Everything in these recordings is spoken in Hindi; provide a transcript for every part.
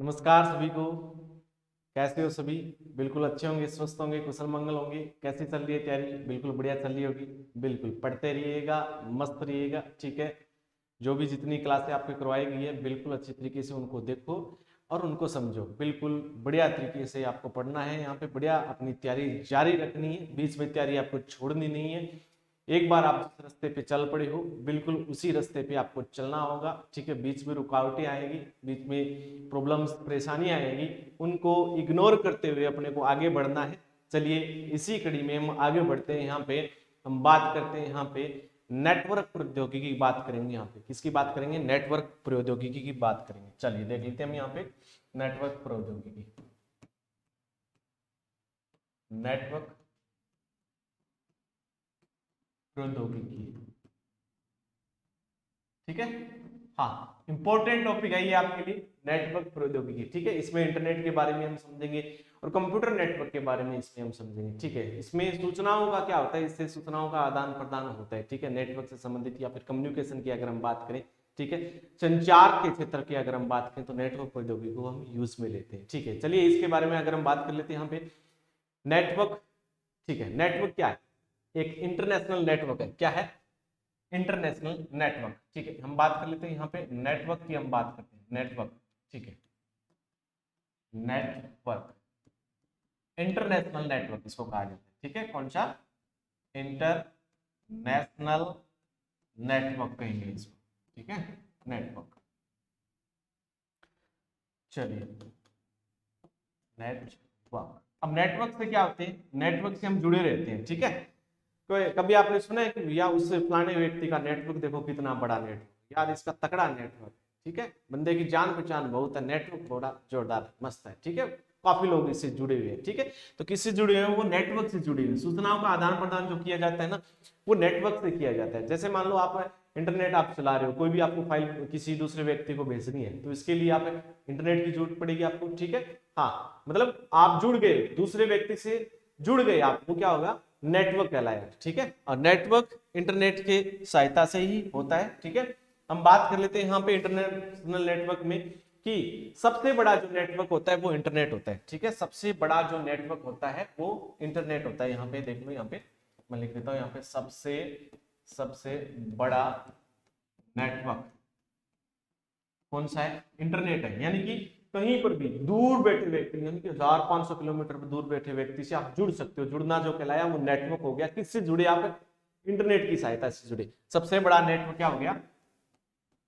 नमस्कार सभी को। कैसे हो सभी? बिल्कुल अच्छे होंगे, स्वस्थ होंगे, कुशल मंगल होंगे। कैसी चल रही है तैयारी? बिल्कुल बढ़िया चल रही होगी। बिल्कुल पढ़ते रहिएगा, मस्त रहिएगा, ठीक है। जो भी जितनी क्लासें आपको करवाई गई है बिल्कुल अच्छी तरीके से उनको देखो और उनको समझो। बिल्कुल बढ़िया तरीके से आपको पढ़ना है, यहाँ पे बढ़िया अपनी तैयारी जारी रखनी है, बीच में तैयारी आपको छोड़नी नहीं है। एक बार आप जिस रास्ते पे चल पड़े हो बिल्कुल उसी रास्ते पे आपको चलना होगा, ठीक है। बीच में रुकावटें आएगी, बीच में प्रॉब्लम्स परेशानी आएगी, उनको इग्नोर करते हुए अपने को आगे बढ़ना है। चलिए इसी कड़ी में हम आगे बढ़ते हैं। यहाँ पे हम बात करते हैं, यहाँ पे नेटवर्क प्रौद्योगिकी की बात करेंगे। यहाँ पे किसकी बात करेंगे? नेटवर्क प्रौद्योगिकी की बात करेंगे। चलिए देख लेते हैं हम यहाँ पे नेटवर्क प्रौद्योगिकी। नेटवर्क प्रौद्योगिकी, ठीक है। हाँ, इंपॉर्टेंट टॉपिक है ये आपके लिए, नेटवर्क प्रौद्योगिकी, ठीक है। इसमें इंटरनेट के बारे में हम समझेंगे और कंप्यूटर नेटवर्क के बारे में इसमें हम समझेंगे, ठीक है। इसमें सूचनाओं का क्या होता है, इससे सूचनाओं का आदान प्रदान होता है, ठीक है। नेटवर्क से संबंधित या फिर कम्युनिकेशन की अगर हम बात करें, ठीक है, संचार के क्षेत्र की अगर हम बात करें तो नेटवर्क प्रौद्योगिकी को हम यूज में लेते हैं, ठीक है। चलिए इसके बारे में अगर हम बात कर लेते हैं यहाँ पे नेटवर्क, ठीक है। नेटवर्क क्या है? एक इंटरनेशनल नेटवर्क है। क्या है? इंटरनेशनल नेटवर्क, ठीक है। हम बात कर लेते हैं यहाँ पे नेटवर्क की, हम बात करते हैं नेटवर्क, ठीक है। नेटवर्क, इंटरनेशनल नेटवर्क इसको कहा जाता है, ठीक है। कौन सा? इंटरनेशनल नेटवर्क कहेंगे इसको, ठीक है। नेटवर्क, चलिए नेटवर्क। अब नेटवर्क से क्या होते हैं? नेटवर्क से हम जुड़े रहते हैं, ठीक है। कभी आपने सुना है कि भैया उस फलाने व्यक्ति का नेटवर्क देखो कितना बड़ा नेटवर्क, यार इसका तगड़ा नेटवर्क, ठीक है। बंदे की जान पहचान बहुत है, नेटवर्क बड़ा जोरदार मस्त है, ठीक है। काफी लोग इससे जुड़े हुए हैं, ठीक है। तो किससे जुड़े हुए हैं? वो नेटवर्क से जुड़े हुए। सूचनाओं का आदान प्रदान जो किया जाता है ना, वो नेटवर्क से किया जाता है। जैसे मान लो आप इंटरनेट आप चला रहे हो, कोई भी आपको फाइल किसी दूसरे व्यक्ति को भेजनी है तो इसके लिए आप इंटरनेट की जरूरत पड़ेगी आपको, ठीक है। हाँ, मतलब आप जुड़ गए, दूसरे व्यक्ति से जुड़ गए आप, वो क्या होगा? नेटवर्क कहलाएगा, ठीक है। और नेटवर्क इंटरनेट के सहायता से ही होता है, ठीक है। हम बात कर लेते हैं यहाँ पे इंटरनेशनल नेटवर्क में कि सबसे बड़ा जो नेटवर्क होता है वो इंटरनेट होता है, ठीक है। सबसे बड़ा जो नेटवर्क होता है वो इंटरनेट होता है। यहाँ पे देख लो, यहाँ पे मैं लिख देता हूँ, यहाँ पे सबसे सबसे बड़ा नेटवर्क कौन सा है? इंटरनेट है। यानी कि कहीं पर भी दूर बैठे व्यक्ति, यानी कि 1500 किलोमीटर पर दूर बैठे व्यक्ति से आप जुड़ सकते हो। जुड़ना जो कहलाया वो नेटवर्क हो गया। किससे जुड़े आप? इंटरनेट की सहायता से जुड़े। सबसे बड़ा नेटवर्क क्या हो गया?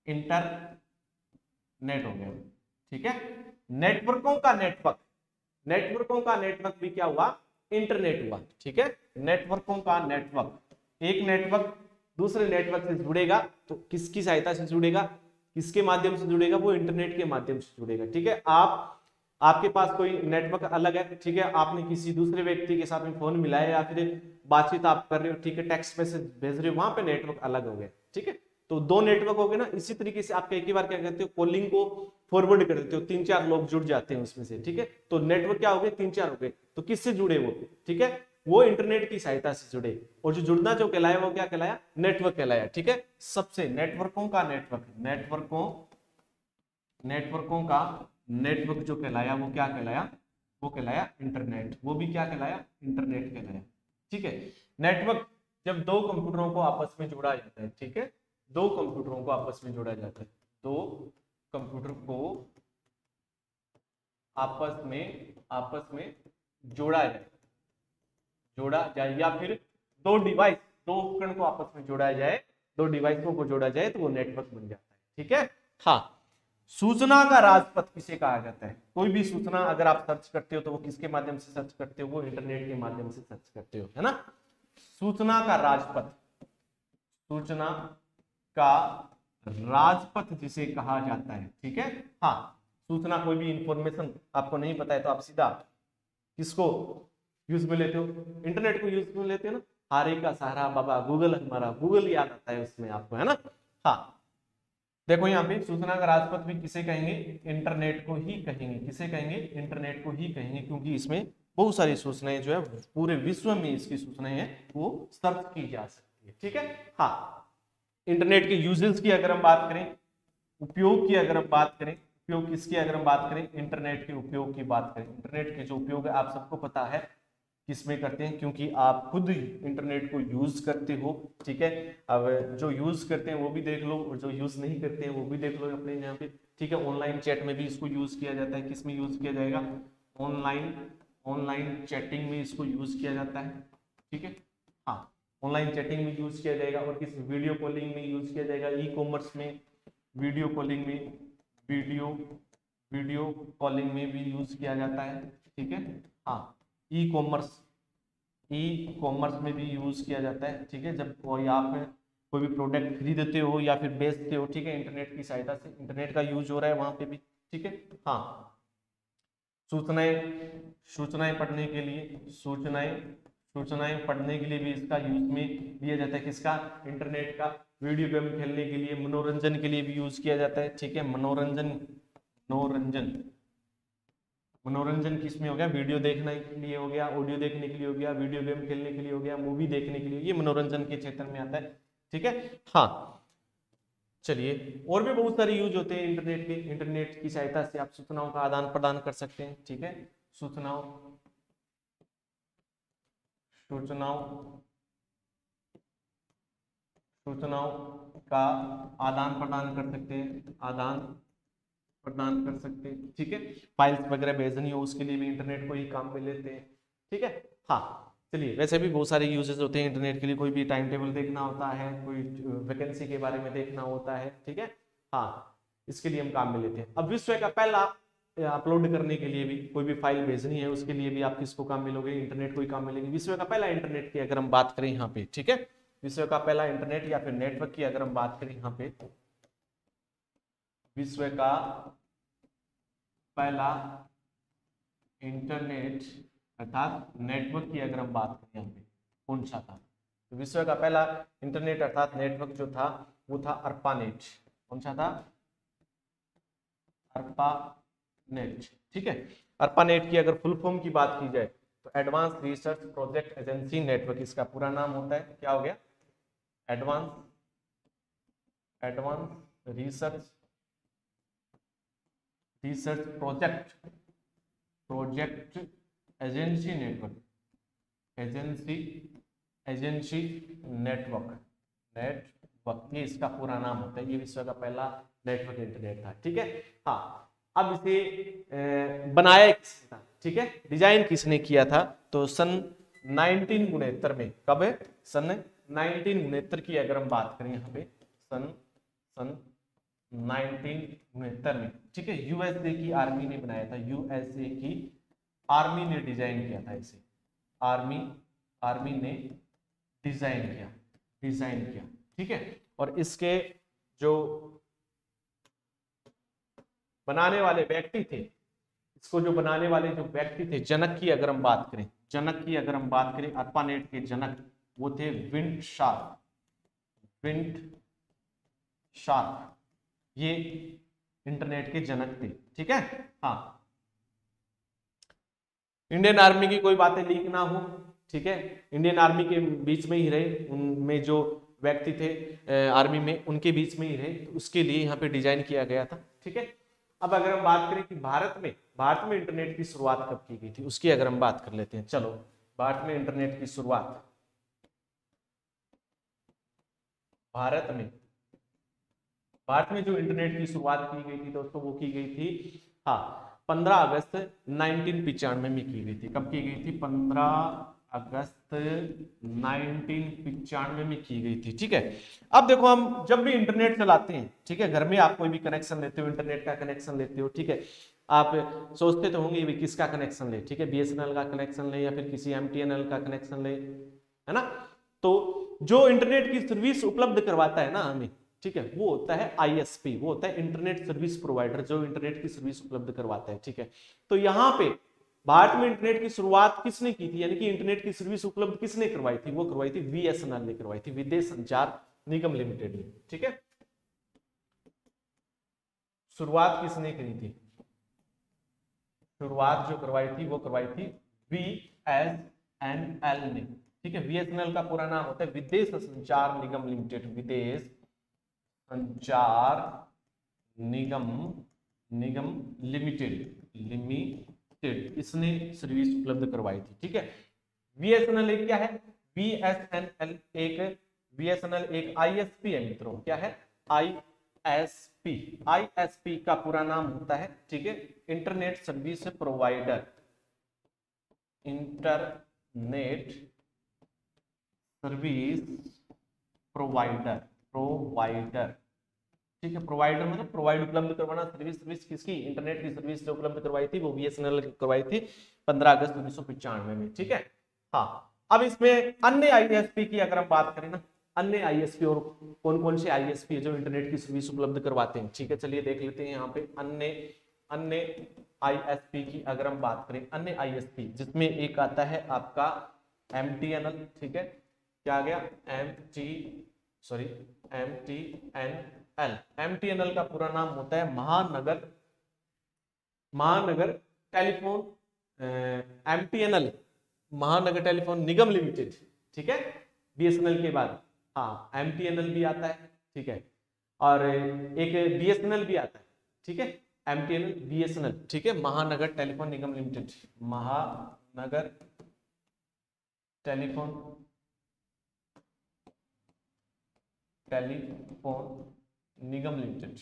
इंटरनेट हो गया, ठीक है। नेटवर्कों का नेटवर्क, नेटवर्कों का नेटवर्क भी क्या हुआ? इंटरनेट हुआ, ठीक है। नेटवर्कों का नेटवर्क, एक नेटवर्क दूसरे नेटवर्क से जुड़ेगा तो किसकी सहायता से जुड़ेगा? किसके माध्यम से जुड़ेगा? वो इंटरनेट के माध्यम से जुड़ेगा, ठीक है। आपके पास कोई नेटवर्क अलग है, ठीक है। आपने किसी दूसरे व्यक्ति के साथ में फोन मिलाया या फिर बातचीत आप कर रहे हो, ठीक है, टेक्स्ट मैसेज भेज रहे हो, वहां पे नेटवर्क अलग हो गया, ठीक है। तो दो नेटवर्क हो गए ना। इसी तरीके से आप एक ही बार क्या करते हो? कॉलिंग को फॉरवर्ड कर देते हो, 3-4 लोग जुड़ जाते हैं उसमें से, ठीक है। तो नेटवर्क क्या हो गए? 3-4 हो गए। तो किससे जुड़े वो? ठीक है, वो इंटरनेट की सहायता से जुड़े। और जो जुड़ना जो कहलाया वो क्या कहलाया? नेटवर्क कहलाया, ठीक है। सबसे नेटवर्कों का नेटवर्क, नेटवर्कों का नेटवर्क जो कहलाया वो क्या कहलाया? वो कहलाया इंटरनेट। वो भी क्या कहलाया? इंटरनेट कहलाया, ठीक है। नेटवर्क जब दो कंप्यूटरों को आपस में जोड़ा जाता है, ठीक है, दो कंप्यूटरों को आपस में जोड़ा जाता है, दो कंप्यूटर को आपस में जोड़ा जाए या फिर दो डिवाइस, दो उपकरण को आपस में जोड़ा जाए, दो डिवाइसों को जोड़ा जाए तो वो नेटवर्क बन जाता है, ठीक है। हाँ, सूचना का राजपथ किसे कहा जाता है? कोई भी सूचना अगर आप सर्च करते हो तो वो किसके माध्यम से सर्च करते हो? वो इंटरनेट के माध्यम से सर्च करते हो, है ना। सूचना का राजपथ, सूचना का राजपथ जिसे कहा जाता है, ठीक है। हाँ, सूचना कोई भी इंफॉर्मेशन आपको नहीं पता है तो आप सीधा किसको यूज में लेते हो? इंटरनेट को यूज में लेते हो ना। हारे का सहारा बाबा गूगल, हमारा गूगल याद आता है उसमें आपको, है ना। हाँ, देखो यहाँ पे सूचना का राजपथ भी किसे कहेंगे? इंटरनेट को ही कहेंगे। किसे कहेंगे? इंटरनेट को ही कहेंगे, क्योंकि इसमें बहुत सारी सूचनाएं जो है पूरे विश्व में इसकी सूचनाएं हैं वो सर्च की जा सकती है, ठीक है। हाँ, इंटरनेट के यूजेस की अगर हम बात करें, उपयोग की अगर हम बात करें, उपयोग किसकी अगर हम बात करें, इंटरनेट के उपयोग की बात करें, इंटरनेट के जो उपयोग है आप सबको पता है किसमें करते हैं, क्योंकि आप खुद इंटरनेट को यूज करते हो, ठीक है। अब जो यूज करते हैं वो भी देख लो और जो यूज नहीं करते हैं वो भी देख लो अपने यहाँ पे, ठीक है। ऑनलाइन चैट में भी इसको यूज किया जाता है, किस में यूज किया जाएगा, ऑनलाइन चैटिंग में इसको यूज किया जाता है, ठीक है। हाँ, ऑनलाइन चैटिंग में यूज किया जाएगा और किस वीडियो कॉलिंग में यूज किया जाएगा, ई कॉमर्स में, वीडियो कॉलिंग में, वीडियो कॉलिंग में भी यूज किया जाता है, ठीक है। हाँ, ई कॉमर्स में भी यूज किया जाता है, ठीक है। जब कोई आप कोई भी प्रोडक्ट खरीदते हो या फिर बेचते हो, ठीक है, इंटरनेट की सहायता से इंटरनेट का यूज हो रहा है वहां पे भी, ठीक है। हाँ, सूचनाएं पढ़ने के लिए, सूचनाएं पढ़ने के लिए भी इसका यूज में लिया जाता है, किसका, इंटरनेट का। वीडियो गेम खेलने के लिए, मनोरंजन के लिए भी यूज किया जाता है, ठीक है। मनोरंजन किस में हो गया, वीडियो देखने के लिए हो गया, ऑडियो देखने के लिए हो गया, वीडियो गेम खेलने के लिए हो गया, मूवी देखने के लिए, ये मनोरंजन के क्षेत्र में आता है, ठीक है। हाँ, चलिए, और भी बहुत सारे यूज होते हैं इंटरनेट के। इंटरनेट की सहायता से आप सूचनाओं का आदान प्रदान कर सकते हैं, ठीक है। सूचनाओं का आदान प्रदान कर सकते हैं, ठीक है। फाइल्स वगैरह भेजनी हो उसके लिए भी इंटरनेट को ही काम में लेते हैं, ठीक है। हाँ, चलिए, वैसे भी बहुत सारे यूजेस होते हैं इंटरनेट के लिए, कोई भी टाइम टेबल देखना होता है, कोई वैकेंसी के बारे में देखना होता है, ठीक है। हाँ, इसके लिए हम काम में लेते हैं। अब विश्व का पहला अपलोड करने के लिए भी, कोई भी फाइल भेजनी है उसके लिए भी आप किसको काम मिलोगे, इंटरनेट को ही काम मिलेंगे। विश्व का पहला इंटरनेट की अगर हम बात करें यहाँ पे, ठीक है, विश्व का पहला इंटरनेट या फिर नेटवर्क की अगर हम बात करें यहाँ पे, विश्व का पहला इंटरनेट अर्थात नेटवर्क की अगर हम बात करें यहाँ पे, कौन सा था, तो विश्व का पहला इंटरनेट अर्थात नेटवर्क जो था वो था अर्पानेट। कौन सा था, अर्पानेट, ठीक है। अर्पानेट की अगर फुल फॉर्म की बात की जाए तो advance research project agency network इसका पूरा नाम होता है। क्या हो गया, advance research project agency network, ये इसका पूरा नाम होता है। ये विश्व का पहला नेटवर्क इंटरनेट था, ठीक है। हाँ, अब इसे बनाया किसने था, ठीक है, डिजाइन किसने किया था, तो सन 1969 में, कब है, सन 1969 की अगर हम बात करें यहाँ पे, सन 1969 में, ठीक है, यूएसए की आर्मी ने बनाया था, यूएसए की आर्मी ने डिजाइन किया था इसे, आर्मी ने डिजाइन किया, ठीक है। और इसके जो बनाने वाले व्यक्ति थे, इसको जो बनाने वाले जो व्यक्ति थे, जनक की अगर हम बात करें, अर्पानेट के जनक वो थे विंड शार्प, ये इंटरनेट के जनक थे, ठीक है। हाँ, इंडियन आर्मी की कोई बातें लीक ना हो, ठीक है, इंडियन आर्मी के बीच में ही रहे, उनमें जो व्यक्ति थे आर्मी में उनके बीच में ही रहे, तो उसके लिए यहाँ पे डिजाइन किया गया था, ठीक है। अब अगर हम बात करें कि भारत में इंटरनेट की शुरुआत कब की गई थी, उसकी अगर हम बात कर लेते हैं। चलो, भारत में इंटरनेट की शुरुआत, भारत में जो इंटरनेट की शुरुआत की गई थी दोस्तों, वो की गई थी, हाँ, 15 अगस्त 1995 में की गई थी। कब की गई थी, 15 अगस्त 1995 में की गई थी, ठीक है। अब देखो, हम जब भी इंटरनेट चलाते हैं, ठीक है, घर में आप कोई भी कनेक्शन लेते हो, इंटरनेट का कनेक्शन लेते हो, ठीक है, आप सोचते तो होंगे किसका कनेक्शन ले, ठीक है, बीएसएनएल का कनेक्शन ले या फिर किसी एमटीएनएल का कनेक्शन ले, है ना। तो जो इंटरनेट की सर्विस उपलब्ध करवाता है ना हमें, ठीक है, वो होता है आईएसपी, वो होता है इंटरनेट सर्विस प्रोवाइडर, जो इंटरनेट की सर्विस उपलब्ध करवाता है, ठीक है। तो यहाँ पे भारत में इंटरनेट की शुरुआत किसने की थी, यानी कि इंटरनेट की सर्विस उपलब्ध किसने करवाई थी, वो करवाई थी बीएसएनएल ने करवाई थी, विदेश संचार निगम लिमिटेड ने, ठीक है। शुरुआत किसने करी थी, शुरुआत जो करवाई थी वो करवाई थी बीएसएनएल ने, ठीक है। बीएसएनएल का पूरा नाम होता है विदेश संचार निगम लिमिटेड, विदेश संचार निगम निगम लिमिटेड इसने सर्विस उपलब्ध करवाई थी। ठीक है, बीएसएनएल एक क्या है, बीएसएनएल एक आईएसपी है मित्रों। क्या है, आईएसपी। आईएसपी का पूरा नाम होता है, ठीक है, internet service provider. Internet service provider, ठीक है। प्रोवाइडर मतलब प्रोवाइड, उपलब्ध करवाना। सर्विस किसकी, इंटरनेट की सर्विस जो उपलब्ध करवाई थी वो बीएसएनएल करवाई थी 15 अगस्त 1995 में। ठीक है, हाँ। अब इसमें अन्य आईएसपी की अगर हम बात करें ना, अन्य आईएसपी और कौन कौन से आईएसपी है जो इंटरनेट की सर्विस उपलब्ध करवाते हैं। ठीक है, चलिए देख लेते हैं यहाँ पे अन्य आईएसपी की अगर हम बात करें, अन्य आईएसपी जिसमें एक आता है आपका एमटीएनएल। ठीक है, क्या आ गया, एमटीएनएल का पूरा नाम होता है महानगर टेलीफोन, एमटीएनएल महानगर टेलीफोन निगम लिमिटेड। ठीक है, बीएसएनएल के बाद हाँ एमटीएनएल भी आता है। ठीक है, और एक बीएसएनएल भी आता है। ठीक है, एमटीएनएल बीएसएनएल, ठीक है, महानगर टेलीफोन निगम लिमिटेड, महानगर टेलीफोन निगम लिमिटेड,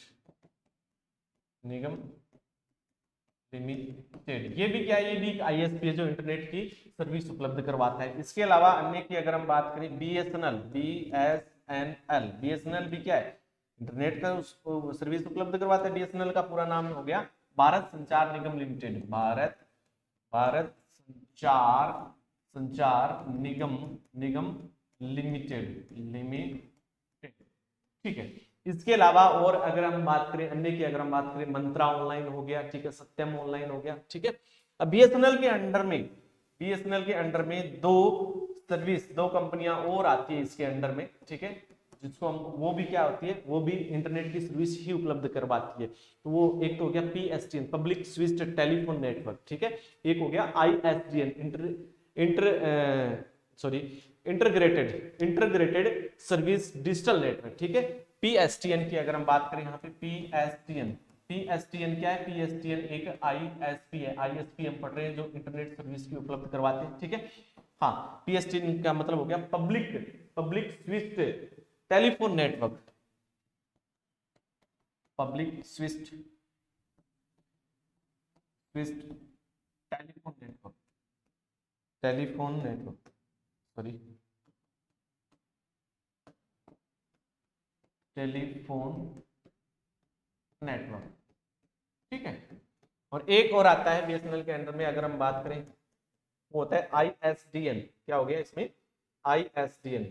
ये भी क्या है, ये भी एक आईएसपी है जो इंटरनेट की सर्विस उपलब्ध करवाता है। इसके अलावा अन्य की अगर हम बात करें, बीएसएनएल भी क्या है, इंटरनेट का सर्विस उपलब्ध करवाता है। बीएसएनएल का पूरा नाम हो गया भारत संचार निगम लिमिटेड, भारत संचार निगम लिमिटेड। ठीक है, इसके अलावा और अगर हम बात करें अन्य की, अगर हम बात करें, मंत्रा ऑनलाइन हो गया। ठीक है, सत्यम ऑनलाइन हो गया। ठीक है, अब बीएसएनएल के अंडर में दो कंपनियां और आती है इसके अंडर में। ठीक है, जिसको हम, वो भी क्या होती है, वो भी इंटरनेट की सर्विस ही उपलब्ध करवाती है। तो वो एक तो हो गया PSTN, public switched telephone network. ठीक है, एक हो गया ISDN, integrated service digital network. ठीक है, पीएसटीएन की अगर हम बात करें यहाँ पे, पीएसटीएन क्या है, पीएसटीएन एक आईएसपी है। आईएसपी हम पढ़ रहे हैं जो इंटरनेट सर्विस की उपलब्ध करवाते हैं। ठीक है, हाँ, पीएसटीएन का मतलब हो गया public switched telephone network, public switched telephone network, sorry, telephone network. ठीक है, और एक और आता है बीएसएनएल के अंडर में अगर हम बात करें, वो होता है आईएसडीएन। क्या हो गया इसमें, आईएसडीएन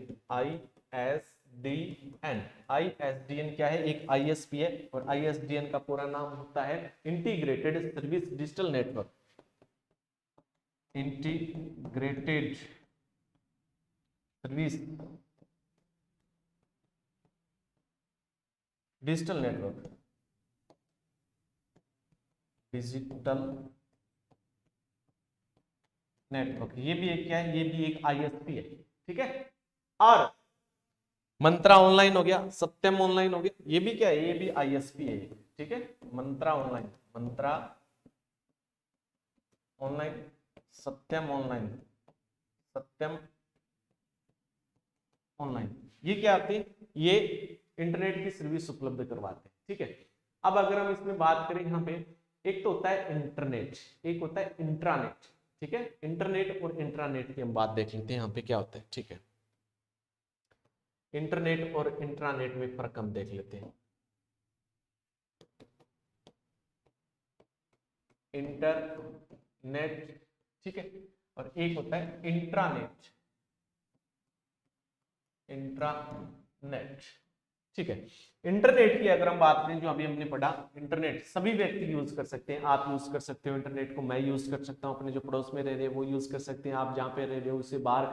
क्या है, एक आईएसपी है। और आईएसडीएन का पूरा नाम होता है integrated service digital network, integrated service digital network, ये भी एक क्या है, ये भी एक आईएसपी है। ठीक है, और मंत्रा ऑनलाइन हो गया, सत्यम ऑनलाइन हो गया, ये भी क्या है, ये भी आईएसपी है। ठीक है, मंत्रा ऑनलाइन, सत्यम ऑनलाइन, ये क्या आते हैं, ये इंटरनेट की सर्विस उपलब्ध करवाते हैं। ठीक है, अब अगर हम इसमें बात करें यहाँ पे, एक तो होता है इंटरनेट, एक होता है इंट्रानेट। ठीक है, इंटरनेट और इंट्रानेट की हम बात देख लेते हैं यहाँ पे क्या होता है। ठीक है, इंटरनेट और इंट्रानेट में फर्क हम देख लेते हैं। इंटरनेट, ठीक है, और एक होता है इंट्रानेट। ठीक है, इंटरनेट की अगर हम बात करें, जो अभी हमने पढ़ा, इंटरनेट सभी व्यक्ति यूज कर सकते हैं। आप यूज कर सकते हो इंटरनेट को, मैं यूज कर सकता हूं, अपने जो पड़ोस में रह रहे हैं वो यूज कर सकते हैं, आप जहाँ पे रह रहे हो उससे बाहर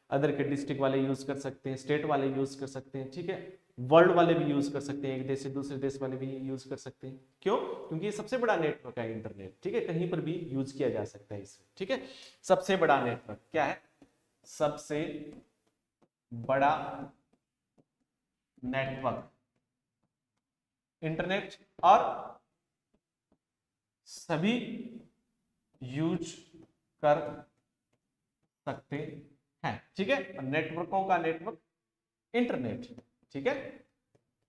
अदर के डिस्ट्रिक्ट वाले यूज कर सकते हैं, स्टेट वाले यूज कर सकते हैं। ठीक है, वर्ल्ड वाले भी यूज कर सकते हैं, एक देश से दूसरे देश वाले भी यूज कर सकते हैं। क्यों, क्योंकि ये सबसे बड़ा नेटवर्क है इंटरनेट। ठीक है, कहीं पर भी यूज किया जा सकता है इसे। ठीक है, सबसे बड़ा नेटवर्क क्या है, सबसे बड़ा नेटवर्क इंटरनेट। और सभी यूज कर सकते हैं, ठीक है। नेटवर्कों का नेटवर्क इंटरनेट, ठीक है।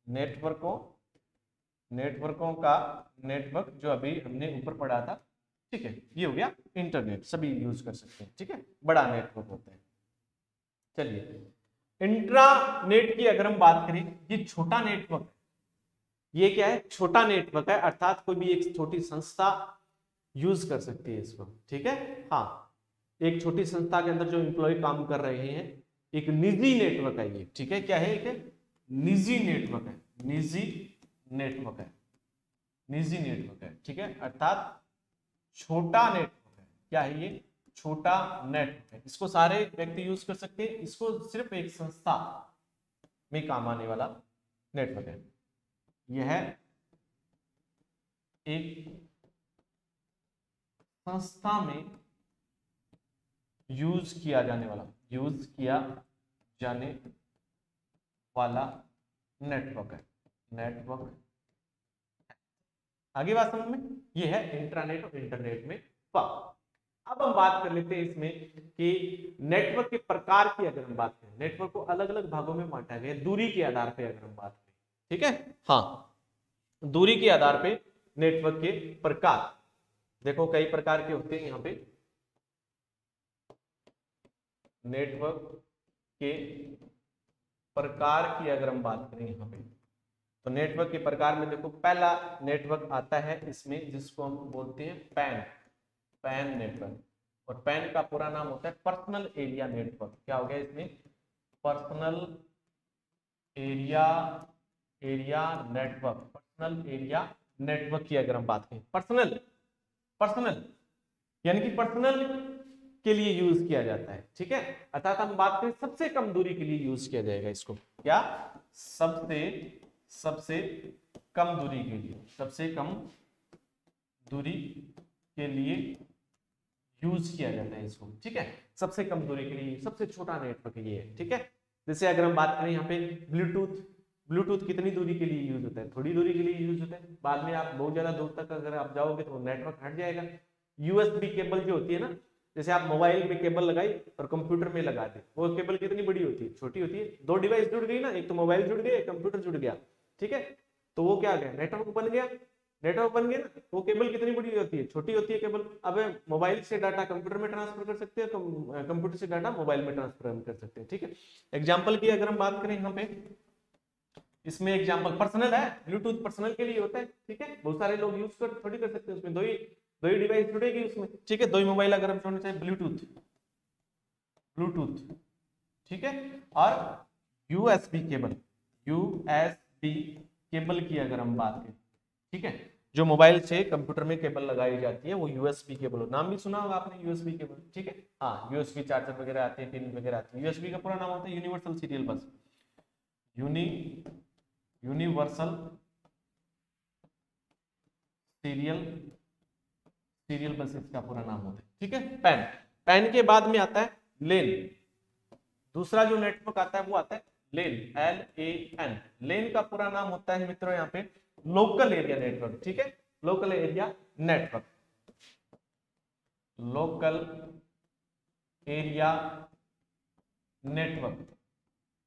नेटवर्कों का नेटवर्क जो अभी हमने ऊपर पढ़ा था, ठीक है, ये हो गया इंटरनेट, सभी यूज कर सकते हैं, ठीक है, बड़ा नेटवर्क होता है। चलिए इंट्रानेट की अगर हम बात करें, ये छोटा नेटवर्क, ये क्या है, छोटा नेटवर्क है, अर्थात कोई भी एक छोटी संस्था यूज कर सकती है इसको, ठीक है। हाँ, एक छोटी संस्था के अंदर जो एम्प्लॉय काम कर रहे हैं, एक निजी नेटवर्क है ये, ठीक है। क्या है, एक निजी नेटवर्क है, निजी नेटवर्क है, निजी नेटवर्क है, ठीक है, अर्थात छोटा नेटवर्क है। क्या है ये, छोटा नेटवर्क है, इसको सारे व्यक्ति यूज कर सकते हैं, इसको सिर्फ एक संस्था में काम आने वाला नेटवर्क है। यह एक संस्था में यूज किया जाने वाला नेटवर्क है, नेटवर्क। आगे बात समझ में, ये है इंट्रानेट और इंटरनेट में फर्क। अब हम बात कर लेते हैं इसमें कि नेटवर्क के प्रकार की अगर हम बात करें, नेटवर्क को अलग अलग भागों में बांटा गया दूरी के आधार पे अगर हम बात करें, ठीक है। हाँ, दूरी के आधार पे नेटवर्क के प्रकार, देखो कई प्रकार के होते हैं यहाँ पे। नेटवर्क के प्रकार की अगर हम बात करें यहाँ पे, तो नेटवर्क के प्रकार में देखो पहला नेटवर्क आता है इसमें जिसको हम बोलते हैं पैन नेटवर्क, और पैन का पूरा नाम होता है पर्सनल एरिया नेटवर्क। क्या हो गया इसमें, personal area network, personal area network की अगर हम बात करें, पर्सनल यानी कि पर्सनल के लिए यूज किया जाता है, ठीक है। अर्थात हम बात करें सबसे कम दूरी के लिए यूज किया जाएगा इसको, क्या, सबसे कम दूरी के लिए, सबसे कम दूरी के लिए यूज किया जाता है इसको, ठीक है। सबसे कम दूरी के लिए सबसे छोटा नेटवर्क ये है, ठीक है। जैसे अगर हम बात करें यहाँ पे ब्लूटूथ कितनी दूरी के लिए यूज होता है, थोड़ी दूरी के लिए यूज होता है, बाद में आप बहुत ज्यादा दूर तक अगर आप जाओगे तो नेटवर्क हट जाएगा। यूएसबी केबल जो होती है ना, जैसे आप मोबाइल में केबल लगाई और कंप्यूटर में लगा दे, वो केबल कितनी बड़ी होती है, छोटी होती है। दो डिवाइस जुड़ गई ना, एक तो मोबाइल जुड़ गया, एक कंप्यूटर जुड़ गया, ठीक है, तो वो क्या गया, नेटवर्क बन गया ना, वो केबल कितनी बड़ी होती है, छोटी होती है केबल। अब मोबाइल से डाटा कंप्यूटर में ट्रांसफर कर सकते हैं, कंप्यूटर से डाटा मोबाइल में ट्रांसफर कर सकते हैं, ठीक है। एग्जाम्पल की अगर हम बात करें यहाँ पे, इसमें एग्जाम्पल पर्सनल है, ब्लूटूथ पर्सनल के लिए होता है, ठीक है। बहुत सारे लोग यूज कर थोड़ी कर सकते हैं, उसमें दो ही डिवाइस जुड़ेगी उसमें, ठीक है, दो ही मोबाइल अगर हम जोड़ना चाहें, ब्लूटूथ, ठीक है। और यूएसबी केबल की अगर हम बात करें, ठीक है, जो मोबाइल से कंप्यूटर में केबल लगाई जाती है वो यूएसबी केबल, नाम भी सुना होगा आपने यूएसबी केबल, ठीक है। हाँ, यूएसबी चार्जर वगैरह आते हैं, पिन वगैरह आती है। यूएसबी का पूरा नाम होता है यूनिवर्सल सीरियल बस, यूनिवर्सल सीरियल बस इसका पूरा नाम होता है, ठीक है। पैन के बाद में आता है लेन, दूसरा जो नेटवर्क आता है वो आता है लेन, LAN। लेन का पूरा नाम होता है मित्रों यहाँ पे लोकल एरिया नेटवर्क, ठीक है, local area network, local area network,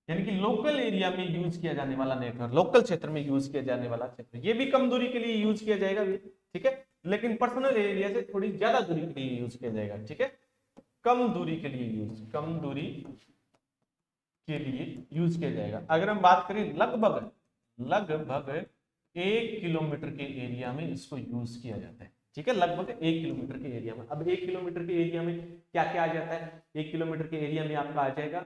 यानी कि लोकल एरिया में यूज किया जाने वाला नेटवर्क, लोकल क्षेत्र में यूज किया जाने वाला क्षेत्र, ये भी कम दूरी के लिए यूज किया जाएगा, ठीक है, लेकिन पर्सनल एरिया से थोड़ी ज्यादा दूरी के लिए यूज किया जाएगा, ठीक है। कम दूरी के लिए यूज किया जाएगा। अगर हम बात करें लगभग 1 किलोमीटर के एरिया में इसको यूज किया जाता है, ठीक है, लगभग 1 किलोमीटर के एरिया में। अब 1 किलोमीटर के एरिया में क्या क्या आ जाता है, 1 किलोमीटर के एरिया में आपका आ जाएगा,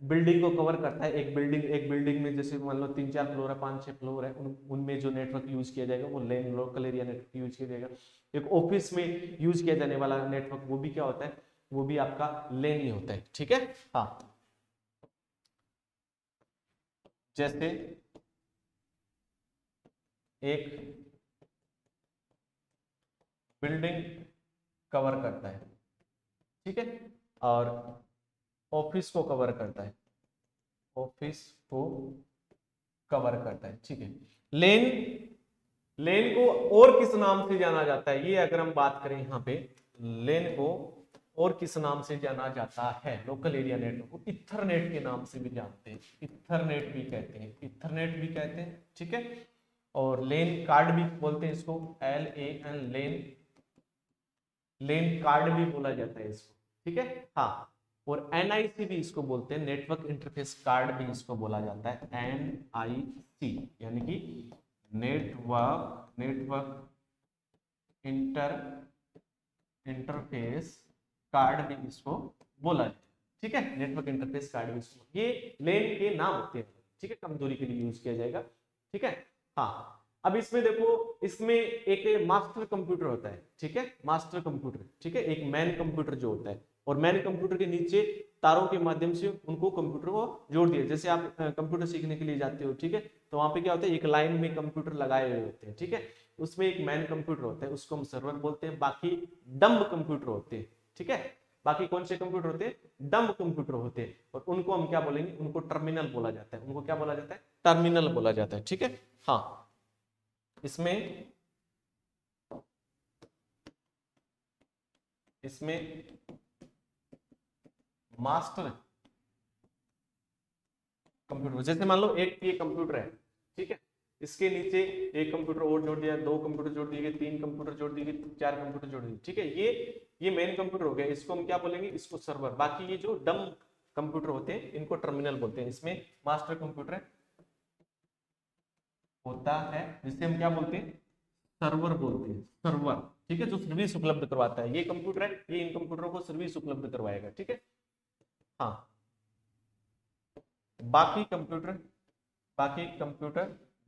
बिल्डिंग को कवर करता है, एक बिल्डिंग में जैसे मान लो 3-4 फ्लोर है, 5-6 फ्लोर है, उनमें जो नेटवर्क यूज किया जाएगा वो लेन, लोकल एरिया नेटवर्क यूज किया जाएगा। एक ऑफिस में यूज किया जाने वाला नेटवर्क वो भी क्या होता है, वो भी आपका लेन ही होता है, ठीक है। हाँ, जैसे एक बिल्डिंग कवर करता है, ठीक है, और ऑफिस को कवर करता है, ठीक है। लेन को और किस नाम से जाना जाता है, ये अगर हम बात करें यहाँ पे, लेन को और किस नाम से जाना जाता है, लोकल एरिया नेटवर्क को इथरनेट के नाम से भी जानते हैं, इथरनेट भी कहते हैं, इथरनेट भी कहते हैं, ठीक है। और लेन कार्ड भी बोलते हैं इसको, LAN, लेन, लेन कार्ड भी बोला जाता है इसको, ठीक है। हाँ, और NIC भी इसको बोलते हैं, नेटवर्क इंटरफेस कार्ड भी इसको बोला जाता है, NIC, यानी कि नेटवर्क इंटरफेस कार्ड भी इसको बोला जाता है, ठीक है। नेटवर्क इंटरफेस कार्ड भी इसको, ये लेन के नाम होते हैं, ठीक है, कम दूरी के लिए यूज किया जाएगा, ठीक है। हाँ, अब इसमें देखो, इसमें एक मास्टर कंप्यूटर होता है, ठीक है, मास्टर कंप्यूटर, ठीक है, एक मैन कंप्यूटर जो होता है, और मैन कंप्यूटर के नीचे तारों के माध्यम से उनको कंप्यूटर को जोड़ दिया। जैसे आप कंप्यूटर सीखने के लिए जाते हो, ठीक है, तो वहां पे क्या होता है, एक लाइन में कंप्यूटर लगाए हुए होते हैं, ठीक है, उसमें एक मैन कंप्यूटर होता है, उसको हम सर्वर बोलते हैं, बाकी डम्ब कंप्यूटर होते हैं, ठीक है। बाकी कौन से कंप्यूटर होते हैं, डम्ब कंप्यूटर होते हैं, और उनको हम क्या बोलेंगे, उनको टर्मिनल बोला जाता है, उनको क्या बोला जाता है, टर्मिनल बोला जाता है, ठीक है। हाँ, इसमें मास्टर कंप्यूटर, जैसे मान लो एक ये कंप्यूटर है, ठीक है, इसके नीचे एक कंप्यूटर और जोड़ दिया, दो कंप्यूटर जोड़ दिए, तीन कंप्यूटर जोड़ दिए, चार कंप्यूटर जोड़ दिए, ठीक है, ये मेन कंप्यूटर हो गया, इसको हम क्या बोलेंगे, इसको सर्वर। बाकी ये जो डम कंप्यूटर होते हैं इनको टर्मिनल बोलते हैं। इसमें मास्टर कंप्यूटर होता है जिसे हम क्या बोलते हैं, सर्वर बोलते हैं, सर्वर, ठीक है, जो सर्विस उपलब्ध करवाता है। ये कंप्यूटर है, ये इन कंप्यूटरों को सर्विस उपलब्ध करवाएगा, ठीक है। हाँ, बाकी कंप्यूटर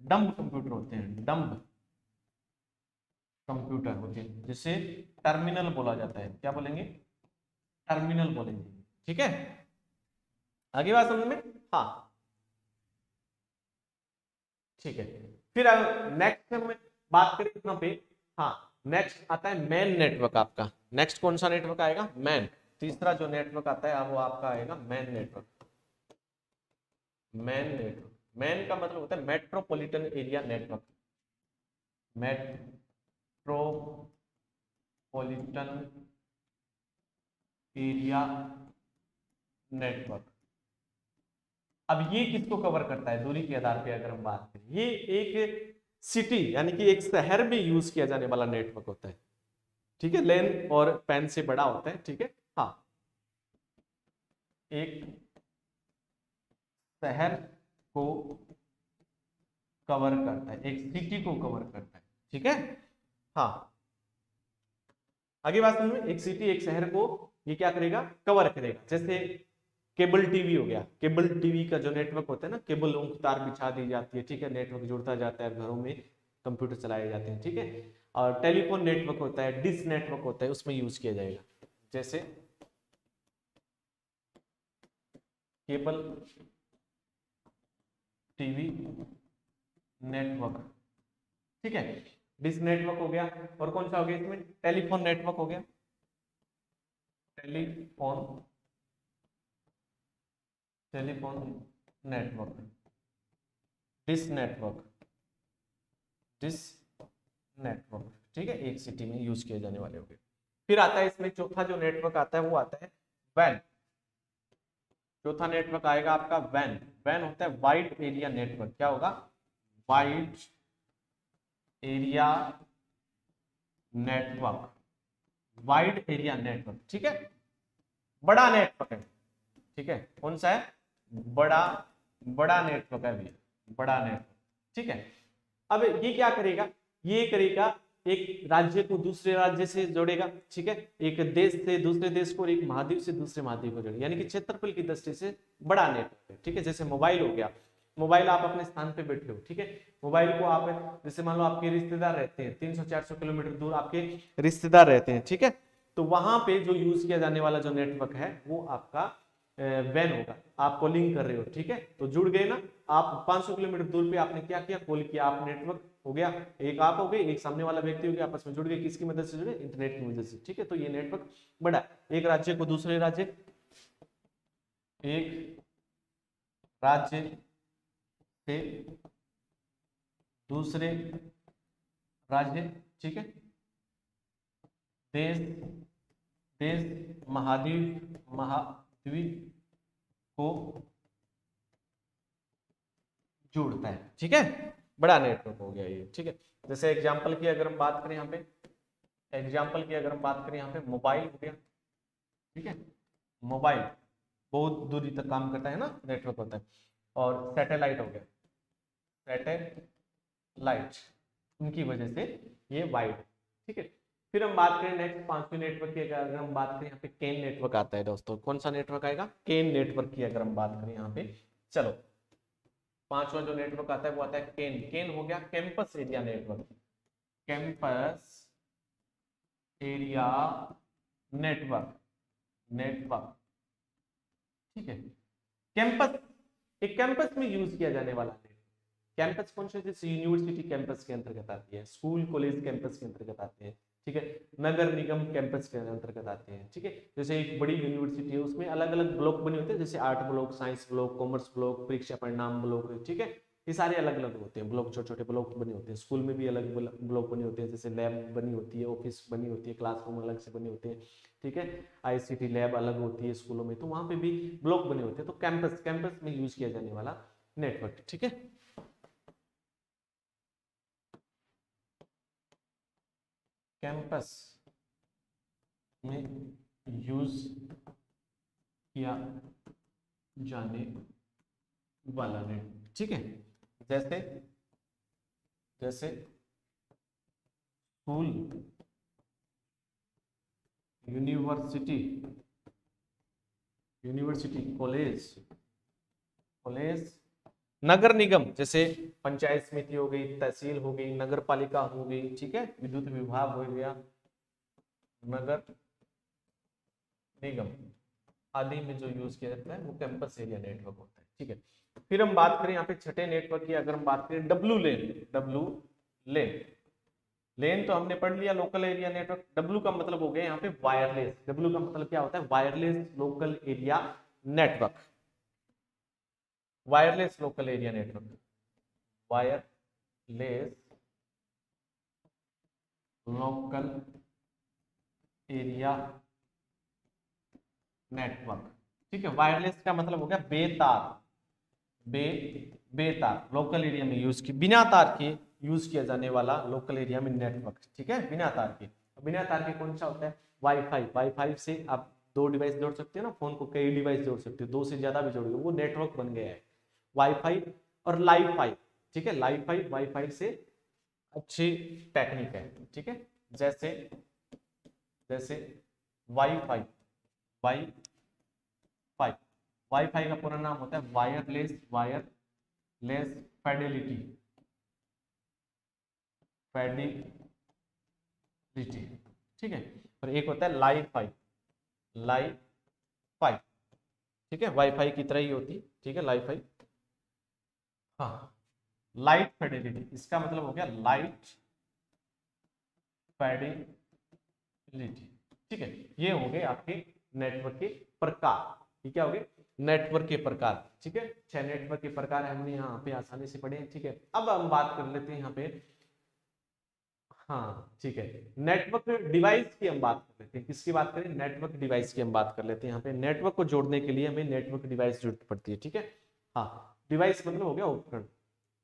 डम्ब कंप्यूटर होते हैं, डम्ब कंप्यूटर होते हैं, जिसे टर्मिनल बोला जाता है। क्या बोलेंगे, टर्मिनल बोलेंगे, ठीक है। आगे बात समझ में, हाँ, ठीक है। फिर नेक्स्ट में बात करें यहाँ पे, हाँ, नेक्स्ट आता है मैन नेटवर्क आपका। नेक्स्ट कौन सा नेटवर्क आएगा, मैन। तीसरा जो नेटवर्क आता है वो आपका आएगा man network. Man network, man का मतलब होता है metropolitan area network, metropolitan area network. अब ये किसको कवर करता है, दूरी के आधार पे अगर हम बात करें, ये एक सिटी यानी कि एक शहर में यूज किया जाने वाला नेटवर्क होता है, ठीक है, लेन और पैन से बड़ा होता है, ठीक है। हाँ, एक शहर को कवर करता है, एक सिटी को कवर करता है, ठीक है। हाँ, आगे बात समझ में, एक सिटी एक शहर को ये क्या करेगा, कवर करेगा। जैसे केबल टीवी हो गया, केबल टीवी का जो नेटवर्क होता है ना, केबल तार बिछा दी जाती है, ठीक है, नेटवर्क जुड़ता जाता है, घरों में कंप्यूटर चलाए जाते हैं, ठीक है। और टेलीफोन नेटवर्क होता है, डिश नेटवर्क होता है, उसमें यूज किया जाएगा, जैसे केबल टीवी नेटवर्क, ठीक है, डिश नेटवर्क हो गया, और कौन सा हो गया इसमें, टेलीफोन नेटवर्क हो गया, telephone network, dish network, dish network, ठीक है, एक सिटी में यूज किए जाने वाले हो गए। फिर आता है इसमें चौथा जो नेटवर्क आता है वो आता है वैन। चौथा नेटवर्क आएगा आपका वैन। वैन होता है वाइड एरिया नेटवर्क। क्या होगा, wide area network, wide area network, ठीक है, बड़ा नेटवर्क है, ठीक है, कौन सा है, बड़ा, बड़ा नेटवर्क है भैया, बड़ा नेटवर्क, ठीक है। अब ये क्या करेगा, ये करेगा एक राज्य को दूसरे राज्य से जोड़ेगा, ठीक है, एक देश से दूसरे देश को और एक महाद्वीप से दूसरे महाद्वीप को जोड़ेगा, यानी कि क्षेत्रफल की दृष्टि से बड़ा नेटवर्क है, ठीक है। जैसे मोबाइल हो गया, मोबाइल आप अपने स्थान पे बैठे हो, ठीक है, मोबाइल को आप, जैसे मान लो आपके रिश्तेदार रहते हैं 300-400 किलोमीटर दूर आपके रिश्तेदार रहते हैं, ठीक है, तो वहां पे जो यूज किया जाने वाला जो नेटवर्क है वो आपका वैन होगा। आप कॉलिंग कर रहे हो, ठीक है, तो जुड़ गए ना, आप 500 किलोमीटर दूर पे आपने क्या किया, कॉल किया, आप नेटवर्क हो गया, एक आप हो गए, एक सामने वाला व्यक्ति हो गया, आपस में जुड़ गए, किसकी मदद से जुड़े, इंटरनेट की मदद से, ठीक है। तो ये नेटवर्क बड़ा है। एक राज्य को दूसरे राज्य, एक राज्य से दूसरे राज्य, ठीक है, देश, देश, महाद्वीप, महाद्वीप को जोड़ता है, ठीक है, बड़ा नेटवर्क हो गया ये, ठीक है। जैसे एग्जांपल की अगर हम बात करें यहाँ पे, एग्जांपल की अगर हम बात करें यहाँ पे, मोबाइल हो गया, ठीक है, मोबाइल बहुत दूरी तक काम करता है ना, नेटवर्क होता है। और सैटेलाइट हो गया, सैटेलाइट, उनकी वजह से ये वाइड, ठीक है। फिर हम बात करें नेक्स्ट पांचवें नेटवर्क की, अगर हम बात करें यहाँ पे केन नेटवर्क आता है दोस्तों। कौन सा नेटवर्क आएगा? केन नेटवर्क की अगर हम बात करें यहाँ पे, चलो पांचवा जो नेटवर्क आता है वो आता है केन। केन हो गया campus area network, campus area network, network, ठीक है। कैंपस, एक कैंपस में यूज किया जाने वाला नेटवर्क। कैंपस कौन से? जैसे यूनिवर्सिटी कैंपस के अंतर्गत आती है, स्कूल कॉलेज कैंपस के अंतर्गत आते हैं, ठीक है, नगर निगम कैंपस के अंतर्गत आते हैं, ठीक है। जैसे एक बड़ी यूनिवर्सिटी है, उसमें अलग अलग ब्लॉक बने होते हैं, जैसे art block, science block, commerce block, परीक्षा परिणाम ब्लॉक, ठीक है, ये सारे अलग अलग होते हैं ब्लॉक, छोटे छोटे ब्लॉक बने होते हैं। स्कूल में भी अलग ब्लॉक बने होते हैं, जैसे लैब बनी होती है, ऑफिस बनी होती है, क्लासरूम अलग से बने होते हैं, ठीक है, आईसीटी लैब अलग होती है स्कूलों में, तो वहां पे भी ब्लॉक बने होते हैं। तो कैंपस, कैंपस में यूज किया जाने वाला नेटवर्क, ठीक है। कैंपस में यूज किया जाने वाला नेटवर्क, ठीक है। जैसे जैसे school, university, university, college, college, नगर निगम, जैसे पंचायत समिति हो गई, तहसील हो गई, नगर पालिका हो गई, ठीक है, विद्युत विभाग हो गया, नगर निगम आदि में जो यूज किया जाता है वो कैंपस एरिया नेटवर्क होता है, ठीक है। फिर हम बात करें यहाँ पे छठे नेटवर्क की, अगर हम बात करें डब्लू लेन, डब्लू लेन, लेन तो हमने पढ़ लिया, लोकल एरिया नेटवर्क। डब्लू का मतलब हो गया यहाँ पे वायरलेस। डब्लू का मतलब क्या होता है? Wireless local area network, wireless local area network, wireless local area network, ठीक है। वायरलेस का मतलब हो गया बेतार, बेतार, लोकल एरिया में यूज की, बिना तार के यूज किया जाने वाला लोकल एरिया में नेटवर्क, ठीक है, बिना तार के। बिना तार के कौन सा होता है? वाईफाई। वाईफाई से आप दो डिवाइस जोड़ सकते हो ना, फोन को कई डिवाइस जोड़ सकते हो, दो से ज्यादा भी जोड़ोगे, वो नेटवर्क बन गया है वाईफाई। और लाइफाई, ठीक है, लाइफाई वाईफाई से अच्छी टेक्निक है, ठीक है। जैसे जैसे वाईफाई, वाईफाई, वाईफाई का पूरा नाम होता है वायरलेस, वायरलेस फिडेलिटी, फिडेलिटी, ठीक है। और एक होता है लाइफाई, लाइफाई, ठीक है, वाईफाई की तरह ही होती, ठीक है, लाइफाई। हाँ, लाइट फिडेलिटी, इसका मतलब हो गया लाइट फिडेलिटी, ठीक है। ये हो गए आपके नेटवर्क के प्रकार, ठीक है, हो गए नेटवर्क के प्रकार, ठीक है। 6 नेटवर्क के प्रकार हमने यहाँ पे आसानी से पढ़े हैं, ठीक है। अब हम बात कर लेते हैं यहाँ पे, हाँ ठीक है, नेटवर्क डिवाइस की हम बात कर लेते हैं। किसकी बात करें? नेटवर्क डिवाइस की हम बात कर लेते हैं। यहाँ पे नेटवर्क को जोड़ने के लिए हमें नेटवर्क डिवाइस जरूरत पड़ती है, ठीक है। हाँ, डिवाइस मतलब हो गया उपकरण,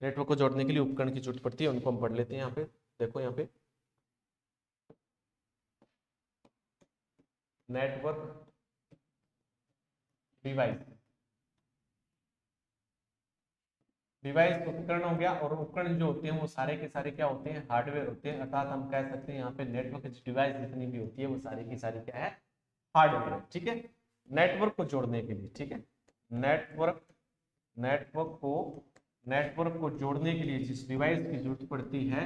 नेटवर्क को जोड़ने के लिए उपकरण की जरूरत पड़ती है, उनको हम पढ़ लेते हैं। यहाँ पे देखो, यहाँ पे नेटवर्क डिवाइस, डिवाइस उपकरण हो गया, और उपकरण जो होते हैं वो सारे के सारे क्या होते हैं? हार्डवेयर होते हैं। अर्थात हम कह सकते हैं यहाँ पे नेटवर्क डिवाइस जितनी भी होती है वो सारी की सारी क्या है? हार्डवेयर है, ठीक है, नेटवर्क को जोड़ने के लिए, ठीक है। नेटवर्क नेटवर्क को जोड़ने के लिए जिस डिवाइस की जरूरत पड़ती है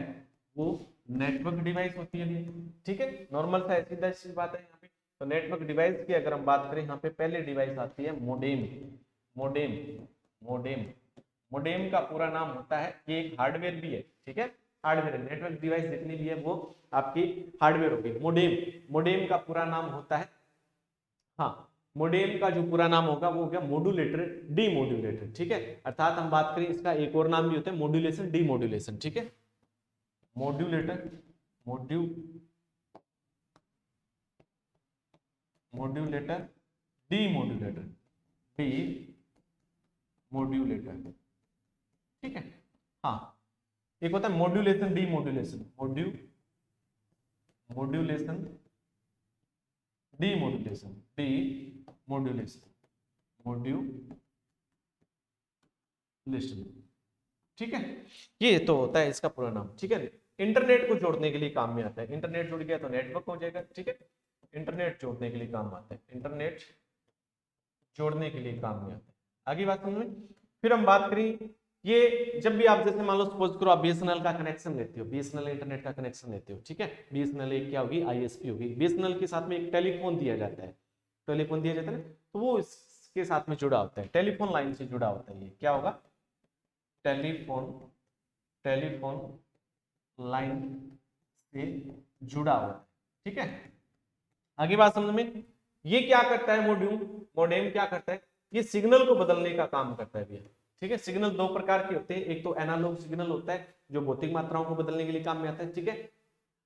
वो नेटवर्क डिवाइस होती है, ठीक है। नॉर्मल सा सीधा सी बात है यहाँ पे। तो नेटवर्क डिवाइस की अगर हम बात करें, यहाँ पे पहले डिवाइस आती है मोडेम, मोडेम, मोडेम। मोडेम का पूरा नाम होता है, ये एक हार्डवेयर भी है, ठीक है, हार्डवेयर है। नेटवर्क डिवाइस जितनी भी है वो आपकी हार्डवेयर होगी। मोडेम, मोडेम का पूरा नाम होता है, हाँ, मोडेम का जो पूरा नाम होगा वो हो गया मॉड्यूलेटर, डीमॉड्यूलेटर, ठीक है। अर्थात हम बात करें इसका एक और नाम भी होता है मॉड्यूलेशन, डीमॉड्यूलेशन, ठीक है। मॉड्यूलेटर, मॉड्यूलेटर, डीमॉड्यूलेटर, डीमॉड्यूलेटर, ठीक है। हाँ, एक होता है modulation, demodulation, modulation, demodulation, demodulation, modulation, ठीक है। ये तो होता है इसका पूरा नाम, ठीक है। इंटरनेट को जोड़ने के लिए काम में आता है, इंटरनेट जुड़ गया तो नेटवर्क हो जाएगा, ठीक है। इंटरनेट जोड़ने के लिए काम आता है, इंटरनेट जोड़ने के लिए काम में आता है। आगे बात समझ में। फिर हम बात करें, ये जब भी आप जैसे मान लो सपोज करो आप बीएसएनएल का कनेक्शन लेते हो, बीएसएनएल इंटरनेट का कनेक्शन लेते हो, ठीक है। बीएसएनएल एक क्या होगी, आईएसपी होगी। बीएसएनएल के साथ में एक टेलीफोन दिया जाता है, टेलीफोन दिया जाता है ना, तो वो इसके साथ में जुड़ा होता है, टेलीफोन लाइन से जुड़ा होता है। ये क्या होगा, टेलीफोन लाइन से जुड़ा हुआ है, ठीक है। आगे बात समझ में। ये क्या करता है, मोडेम क्या करता है, ये सिग्नल को बदलने का काम करता है भैया, ठीक है। सिग्नल दो प्रकार के होते हैं, एक तो एनालॉग सिग्नल होता है जो भौतिक मात्राओं को बदलने के लिए काम में आता है, ठीक है।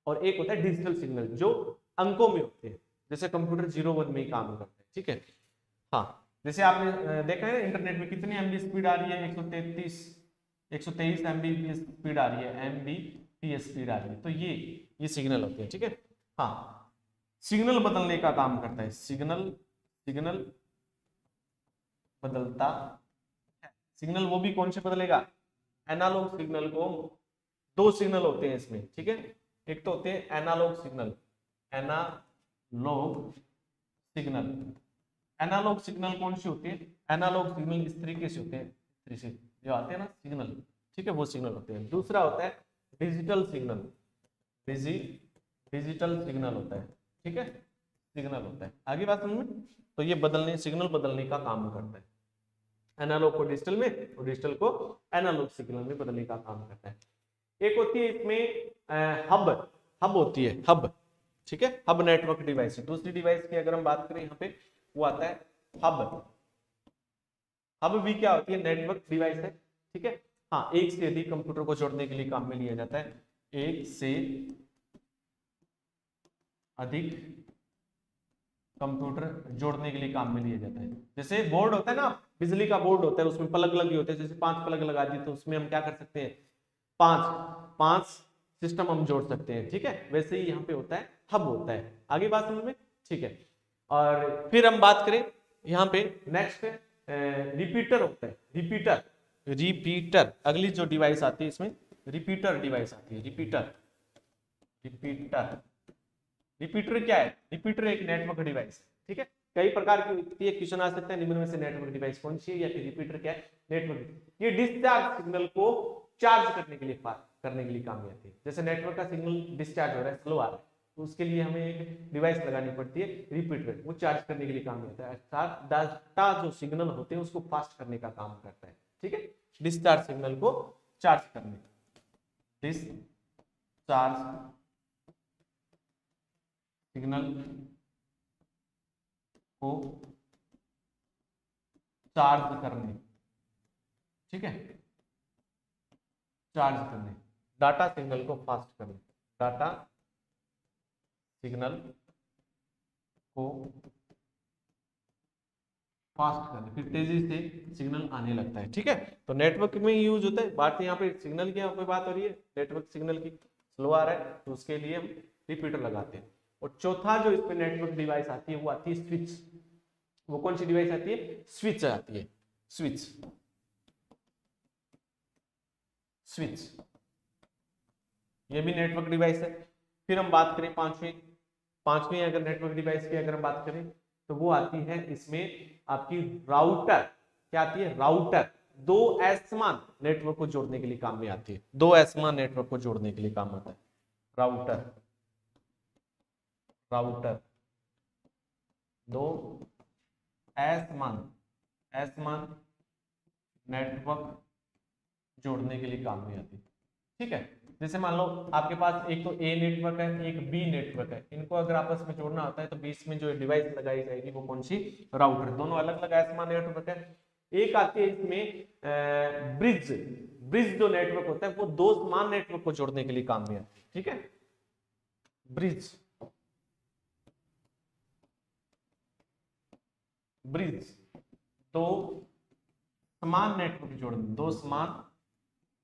और एक होता है डिजिटल सिग्नल जो अंकों में होते हैं, जैसे कंप्यूटर 0-1 में ही काम करते हैं, ठीक है। हाँ, जैसे आपने देखा है इंटरनेट में कितनी एमबी स्पीड आ रही है, 123 एमबीपीएस स्पीड आ रही है, एमबीपीएस स्पीड आ रही है, तो ये सिग्नल होते हैं, ठीक है। हाँ, सिग्नल बदलने का काम करता है, सिग्नल बदलता है। सिग्नल वो भी कौन से बदलेगा, एनालॉग सिग्नल को, दो सिग्नल होते हैं इसमें, ठीक है। एक तो होते हैं एनालॉग सिग्नल, एनालॉग सिग्नल कौन से होते हैं, एनालॉग सिग्नल इस तरीके से होते हैं, जो आते हैं ना सिग्नल, ठीक है, वो सिग्नल होते हैं। दूसरा होता है डिजिटल सिग्नल, डिजिटल सिग्नल होता है, ठीक है, सिग्नल होता है। आगे बात समझ में। तो ये सिग्नल बदलने का काम करता है, एनालॉग को डिजिटल में और डिजिटल को एनालॉग सिग्नल में बदलने का काम करता है। एक होती है इसमें हब होती है, हब, ठीक है, हब नेटवर्क डिवाइस। दूसरी डिवाइस की अगर हम बात करें यहाँ पे, वो आता है हब भी क्या होती है, नेटवर्क डिवाइस है, ठीक है। हाँ, एक से अधिक कंप्यूटर को जोड़ने के लिए काम में लिया जाता है, एक से अधिक कंप्यूटर जोड़ने के लिए काम में लिया जाता है। जैसे बोर्ड होता है ना, बिजली का बोर्ड होता है, उसमें प्लग लगे होते हैं, जैसे 5 प्लग लगा दिए तो उसमें हम क्या कर सकते हैं, पांच सिस्टम हम जोड़ सकते हैं, ठीक है। वैसे ही यहाँ पे होता है, हब होता है। आगे बात समझ में, ठीक है। और फिर हम बात करें यहाँ पे नेक्स्ट रिपीटर होता है, रिपीटर अगली जो डिवाइस आती है इसमें रिपीटर डिवाइस आती है, रिपीटर क्या है, रिपीटर एक नेटवर्क डिवाइस है, ठीक है। कई प्रकार की क्वेश्चन आ सकते हैं, निम्न में से नेटवर्क डिवाइस कौन सी है, या फिर रिपीटर क्या है, नेटवर्क। ये डिस्चार्ज सिग्नल को चार्ज करने के लिए काम में आती है। जैसे नेटवर्क का सिग्नल डिस्चार्ज हो रहा है, स्लो आ रहा है, तो उसके लिए हमें एक डिवाइस लगानी पड़ती है, रिपीटर, वो चार्ज करने के लिए काम में आता है, अर्थात डाटा जो सिग्नल होते हैं उसको फास्ट करने का काम करता है, ठीक है। डिस्चार्ज सिग्नल को चार्ज करने, डिस्चार्ज सिग्नल को चार्ज करने, ठीक है, चार्ज करने, डाटा सिग्नल को फास्ट करने, डाटा सिग्नल को फास्ट करने, फिर तेजी से सिग्नल आने लगता है, ठीक है। तो नेटवर्क में यूज होता है। बात यहाँ पे सिग्नल की, यहाँ पे बात हो रही है नेटवर्क सिग्नल की, स्लो आ रहा है तो उसके लिए हम रिपीटर लगाते हैं। और चौथा जो इस पे नेटवर्क डिवाइस आती है वो आती है स्विच। वो कौन सी डिवाइस आती है, स्विच आती है, स्विच ये भी नेटवर्क डिवाइस है। फिर हम बात करें पांचवी अगर नेटवर्क डिवाइस की अगर हम बात करें तो वो आती है इसमें आपकी राउटर। क्या आती है, राउटर। दो असमान नेटवर्क को जोड़ने के लिए काम में आती है, दो असमान नेटवर्क को जोड़ने के लिए काम आता है राउटर, दो असमान नेटवर्क जोड़ने के लिए काम में आती है, ठीक है। जैसे मान लो आपके पास एक तो ए नेटवर्क है, एक बी नेटवर्क है, इनको अगर आपस में जोड़ना होता है तो बीच में जो डिवाइस लगाई जाएगी वो कौन सी, राउटर। दोनों अलग अलग असमान नेटवर्क है। एक आती है इसमें ब्रिज जो नेटवर्क होता है वो दो समान नेटवर्क को जोड़ने के लिए काम में आती है, ठीक है। ब्रिज, ब्रिज तो समान नेटवर्क जोड़ने, दो समान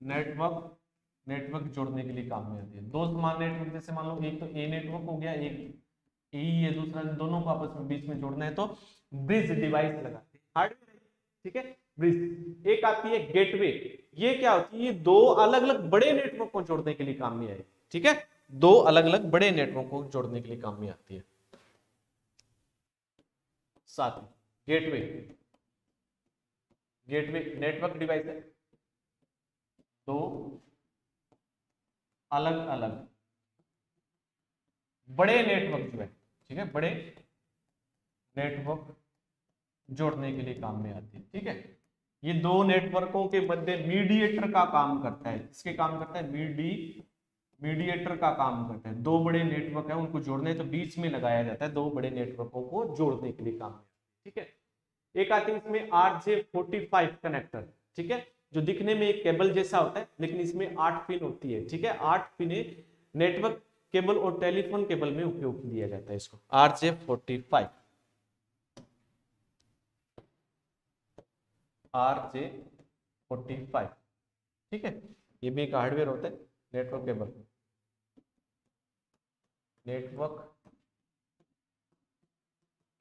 नेटवर्क जोड़ने के लिए काम में आती है। दो समान नेटवर्क, जैसे मान लो एक तो ए नेटवर्क हो गया, एक ए है दूसरा, दोनों को आपस में बीच में जोड़ना है तो ब्रिज डिवाइस लगाते हैं, हार्डवेयर, ठीक है। ब्रिज एक आती है गेटवे, ये क्या होती है, ये दो अलग अलग बड़े नेटवर्क को जोड़ने के लिए काम में आएगी, ठीक है। दो अलग अलग बड़े नेटवर्क को जोड़ने के लिए काम में आती है। साथ में गेटवे, गेटवे नेटवर्क डिवाइस है, दो अलग अलग बड़े नेटवर्क जो है, ठीक है, बड़े नेटवर्क जोड़ने के लिए काम में आती है, ठीक है। ये दो नेटवर्कों के मध्य मीडिएटर का काम करता है, किसके काम करता है, मीडिएटर का काम करता है। दो बड़े नेटवर्क है उनको जोड़ने, तो बीच में लगाया जाता है, दो बड़े नेटवर्कों को जोड़ने के लिए काम में, ठीक है। एक आती है इसमें RJ45 कनेक्टर, ठीक है, जो दिखने में एक केबल जैसा होता है लेकिन इसमें 8 पिन होती है, ठीक है। 8 पिने नेटवर्क केबल और टेलीफोन केबल में उपयोग किया जाता है इसको, RJ45, RJ45, ठीक है। ये भी एक हार्डवेयर होता है, नेटवर्क केबल, नेटवर्क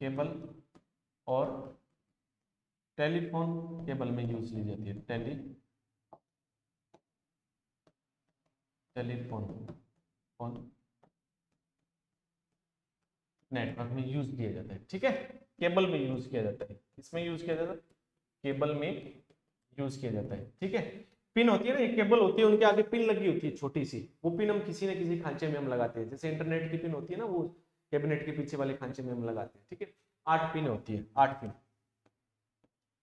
केबल और टेलीफोन केबल में यूज ली जाती है, टेलीफोन नेटवर्क में यूज किया जाता है, ठीक है। केबल में यूज किया जाता है, इसमें यूज किया जाता है, केबल में यूज किया जाता है, ठीक है। पिन होती है ना, एक केबल होती है, उनके आगे पिन लगी होती है छोटी सी, वो पिन हम किसी न किसी खांचे में हम लगाते हैं, जैसे इंटरनेट की पिन होती है ना, वो कैबिनेट के पीछे वाले खांचे में हम लगाते हैं, ठीक है। 8 पिन होती है,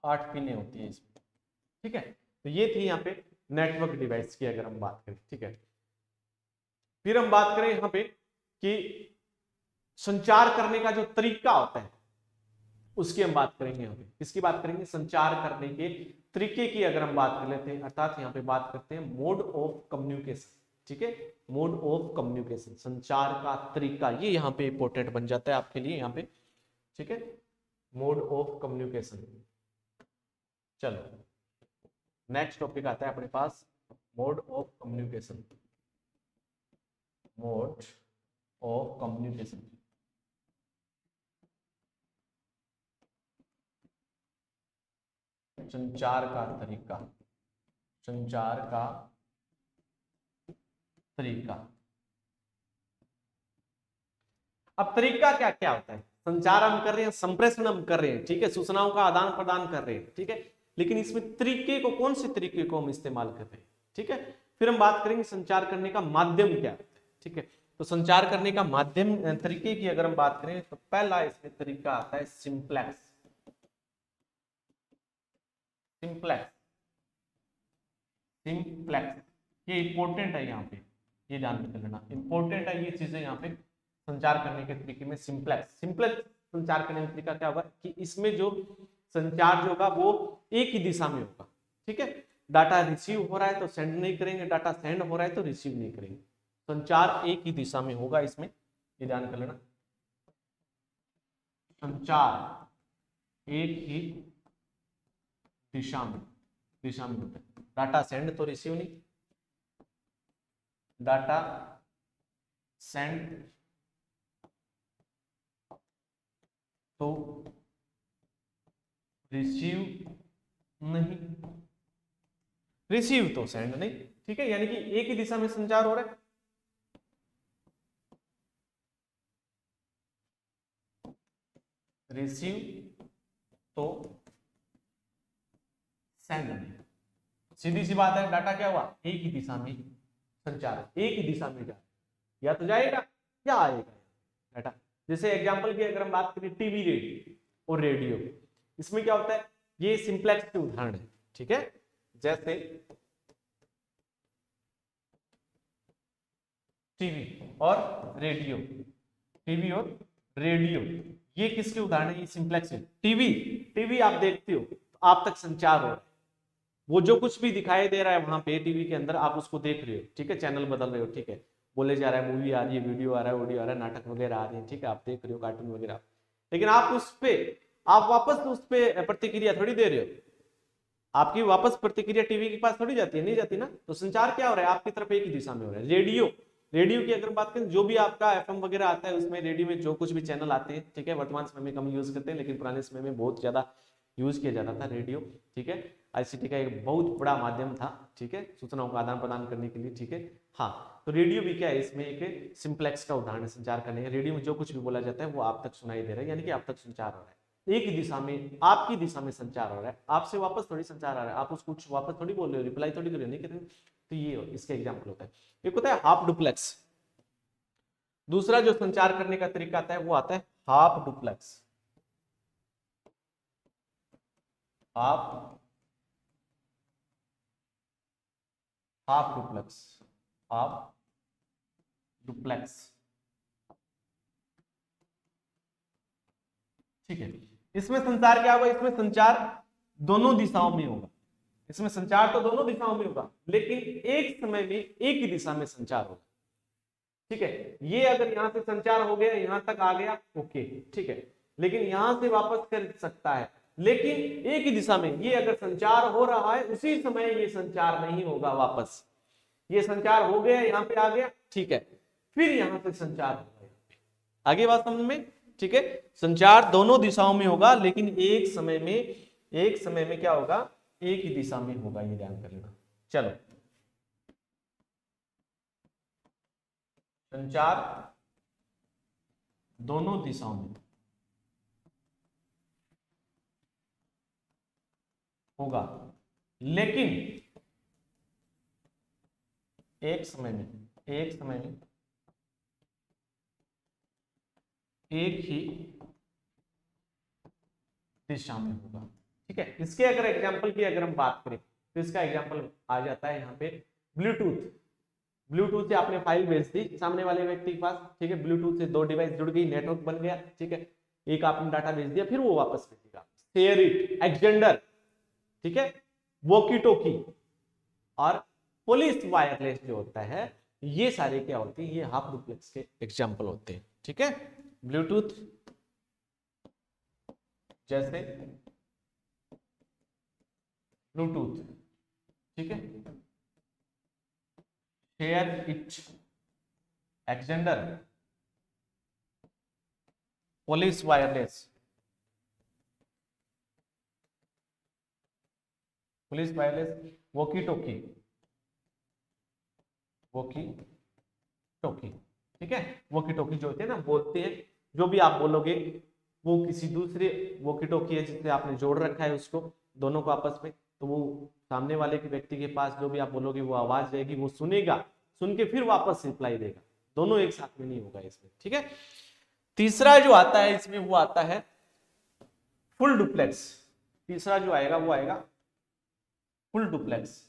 8 पिनें होती है इसमें, ठीक है। तो ये थी यहाँ पे नेटवर्क डिवाइस की अगर हम बात करें, ठीक है। फिर हम बात करें यहाँ पे कि संचार करने का जो तरीका होता है उसकी हम बात करेंगे, यहाँ पे किसकी बात करेंगे, संचार करने के तरीके की अगर हम बात कर लेते हैं, अर्थात यहाँ पे बात करते हैं मोड ऑफ कम्युनिकेशन, ठीक है। मोड ऑफ कम्युनिकेशन, संचार का तरीका, ये यहाँ पे इंपॉर्टेंट बन जाता है आपके लिए यहाँ पे, ठीक है। मोड ऑफ कम्युनिकेशन, चलो नेक्स्ट टॉपिक आता है अपने पास, mode of communication, mode of communication. संचार का तरीका, संचार का तरीका। अब तरीका क्या क्या होता है, संचार हम कर रहे हैं, संप्रेषण हम कर रहे हैं, ठीक है, सूचनाओं का आदान प्रदान कर रहे हैं, ठीक है, लेकिन इसमें तरीके को, कौन से तरीके को हम इस्तेमाल कर रहे हैं, ठीक है। फिर हम बात करेंगे संचार करने का माध्यम क्या होता है, ठीक है। तो संचार करने का माध्यम, तरीके की अगर हम बात करें तो पहला इसमें तरीका आता है सिंप्लेक्स, सिंप्लेक्स, सिंप्लेक्स, ये इंपॉर्टेंट है यहाँ पे, ये ध्यान में लेना, इंपॉर्टेंट है ये चीजें यहाँ पे। संचार करने के तरीके में सिंप्लेक्स, सिंप्लेक्स संचार करने का तरीका क्या होगा कि इसमें जो संचार जो होगा वो एक ही दिशा में होगा, ठीक है। डाटा रिसीव हो रहा है तो सेंड नहीं करेंगे, डाटा सेंड हो रहा है तो रिसीव नहीं करेंगे, संचार एक ही दिशा में होगा, इसमें ये ध्यान कर लेना। संचार एक ही दिशा में होता है, डाटा सेंड तो रिसीव नहीं, डाटा सेंड तो रिसीव नहीं, रिसीव तो सेंड नहीं, ठीक है, यानी कि एक ही दिशा में संचार हो रहा है। रिसीव तो सेंड नहीं, सीधी सी बात है, डाटा क्या हुआ, एक ही दिशा में संचार, एक ही दिशा में जा, या तो जाएगा या आएगा डाटा। जैसे एग्जांपल की अगर हम बात करें टीवी, रेडियो और रेडियो, इसमें क्या होता है, ये सिंप्लेक्स के उदाहरण है, ठीक है। जैसे टीवी और रेडियो, टीवी और रेडियो, ये किसके उदाहरण है, ये सिंप्लेक्स है। टीवी आप देखते हो तो आप तक संचार हो रहा है, वो जो कुछ भी दिखाई दे रहा है वहां पे टीवी के अंदर आप उसको देख रहे हो, ठीक है, चैनल बदल रहे हो, ठीक है, बोले जा रहा है, मूवी आ रही है, वीडियो आ रहा है, ऑडियो आ रहा है, नाटक वगैरह आ रहे हैं, ठीक है, आप देख रहे हो, कार्टून वगैरह, लेकिन आप उस पे आप वापस उस पे प्रतिक्रिया थोड़ी दे रहे हो, आपकी वापस प्रतिक्रिया टीवी के पास थोड़ी जाती है, नहीं जाती ना। तो संचार क्या हो रहा है, आपकी तरफ एक ही दिशा में हो रहा है। रेडियो की अगर बात करें, जो भी आपका एफएम वगैरह आता है उसमें रेडियो में जो कुछ भी चैनल आते हैं, ठीक है, वर्तमान समय में कम यूज करते हैं, लेकिन पुराने समय में बहुत ज्यादा यूज किया जाता था रेडियो, ठीक है, आईसीटी का एक बहुत बड़ा माध्यम था, ठीक है, सूचनाओं का आदान प्रदान करने के लिए, ठीक है। हाँ, तो रेडियो भी क्या है, इसमें एक सिंप्लेक्स का उदाहरण है संचार करने का। रेडियो में जो कुछ भी बोला जाता है वो आप तक सुनाई दे रहा है, यानी कि आप तक संचार हो रहा है, एक ही दिशा में, आपकी दिशा में संचार हो रहा है, आपसे वापस थोड़ी संचार आ रहा है, आप उसको कुछ वापस थोड़ी बोल रहे हो, रिप्लाई थोड़ी कर रहे हो, नहीं कर रहे हो। तो ये इसका एग्जांपल होता है। एक होता है हाफ डुप्लेक्स। दूसरा जो संचार करने का तरीका आता है वो आता है half duplex. Half duplex, half duplex, ठीक है। इसमें संचार क्या होगा, इसमें संचार दोनों दिशाओं में होगा, इसमें संचार तो दोनों दिशाओं में होगा, लेकिन एक समय में एक ही दिशा में संचार होगा, ठीक है। ये अगर यहां से संचार हो गया, यहां तक आ गया, ओके, ठीक है, लेकिन यहां से वापस कर सकता है, लेकिन एक ही दिशा में। ये अगर संचार हो रहा है उसी समय ये संचार नहीं होगा वापस, ये संचार हो गया, यहाँ पे आ गया, ठीक है, फिर यहां से संचार होगा, आगे बात समझ में, ठीक है। संचार दोनों दिशाओं में होगा, लेकिन एक समय में क्या होगा, एक ही दिशा में होगा, ये ध्यान कर लेना। चलो, संचार दोनों दिशाओं में होगा, लेकिन एक समय में एक ही दिशा में होगा, ठीक है। इसके अगर एग्जांपल की अगर हम बात करें तो इसका एग्जांपल आ जाता है यहाँ पे ब्लूटूथ से आपने फाइल भेज दी सामने वाले व्यक्ति के पास, ठीक है, ब्लूटूथ से दो डिवाइस जुड़ गई, नेटवर्क बन गया, ठीक है, एक आपने डाटा भेज दिया, फिर वो वापस भेजेगा। शेयर इट, एक्सटेंडर, ठीक है, वॉकी टॉकी और पुलिस वायरलेस जो होता है, ये सारे क्या होते हैं, ये हाफ डुप्लेक्स के एग्जांपल होते हैं, ठीक है। ब्लूटूथ जैसे ब्लूटूथ, ठीक है, share it, extender, police wireless, walkie talkie, ठीक है। वॉकी टॉकी जो होते हैं ना, बोलते हैं, जो भी आप बोलोगे वो किसी दूसरे वॉकी टॉकी है जिससे आपने जोड़ रखा है उसको, दोनों को आपस में, तो वो सामने वाले के व्यक्ति के पास जो भी आप बोलोगे वो आवाज जाएगी, वो सुनेगा, सुन के फिर वापस रिप्लाई देगा, दोनों एक साथ में नहीं होगा इसमें, ठीक है। तीसरा जो आता है इसमें वो आता है फुल डुप्लेक्स। तीसरा जो आएगा वो आएगा फुल डुप्लेक्स।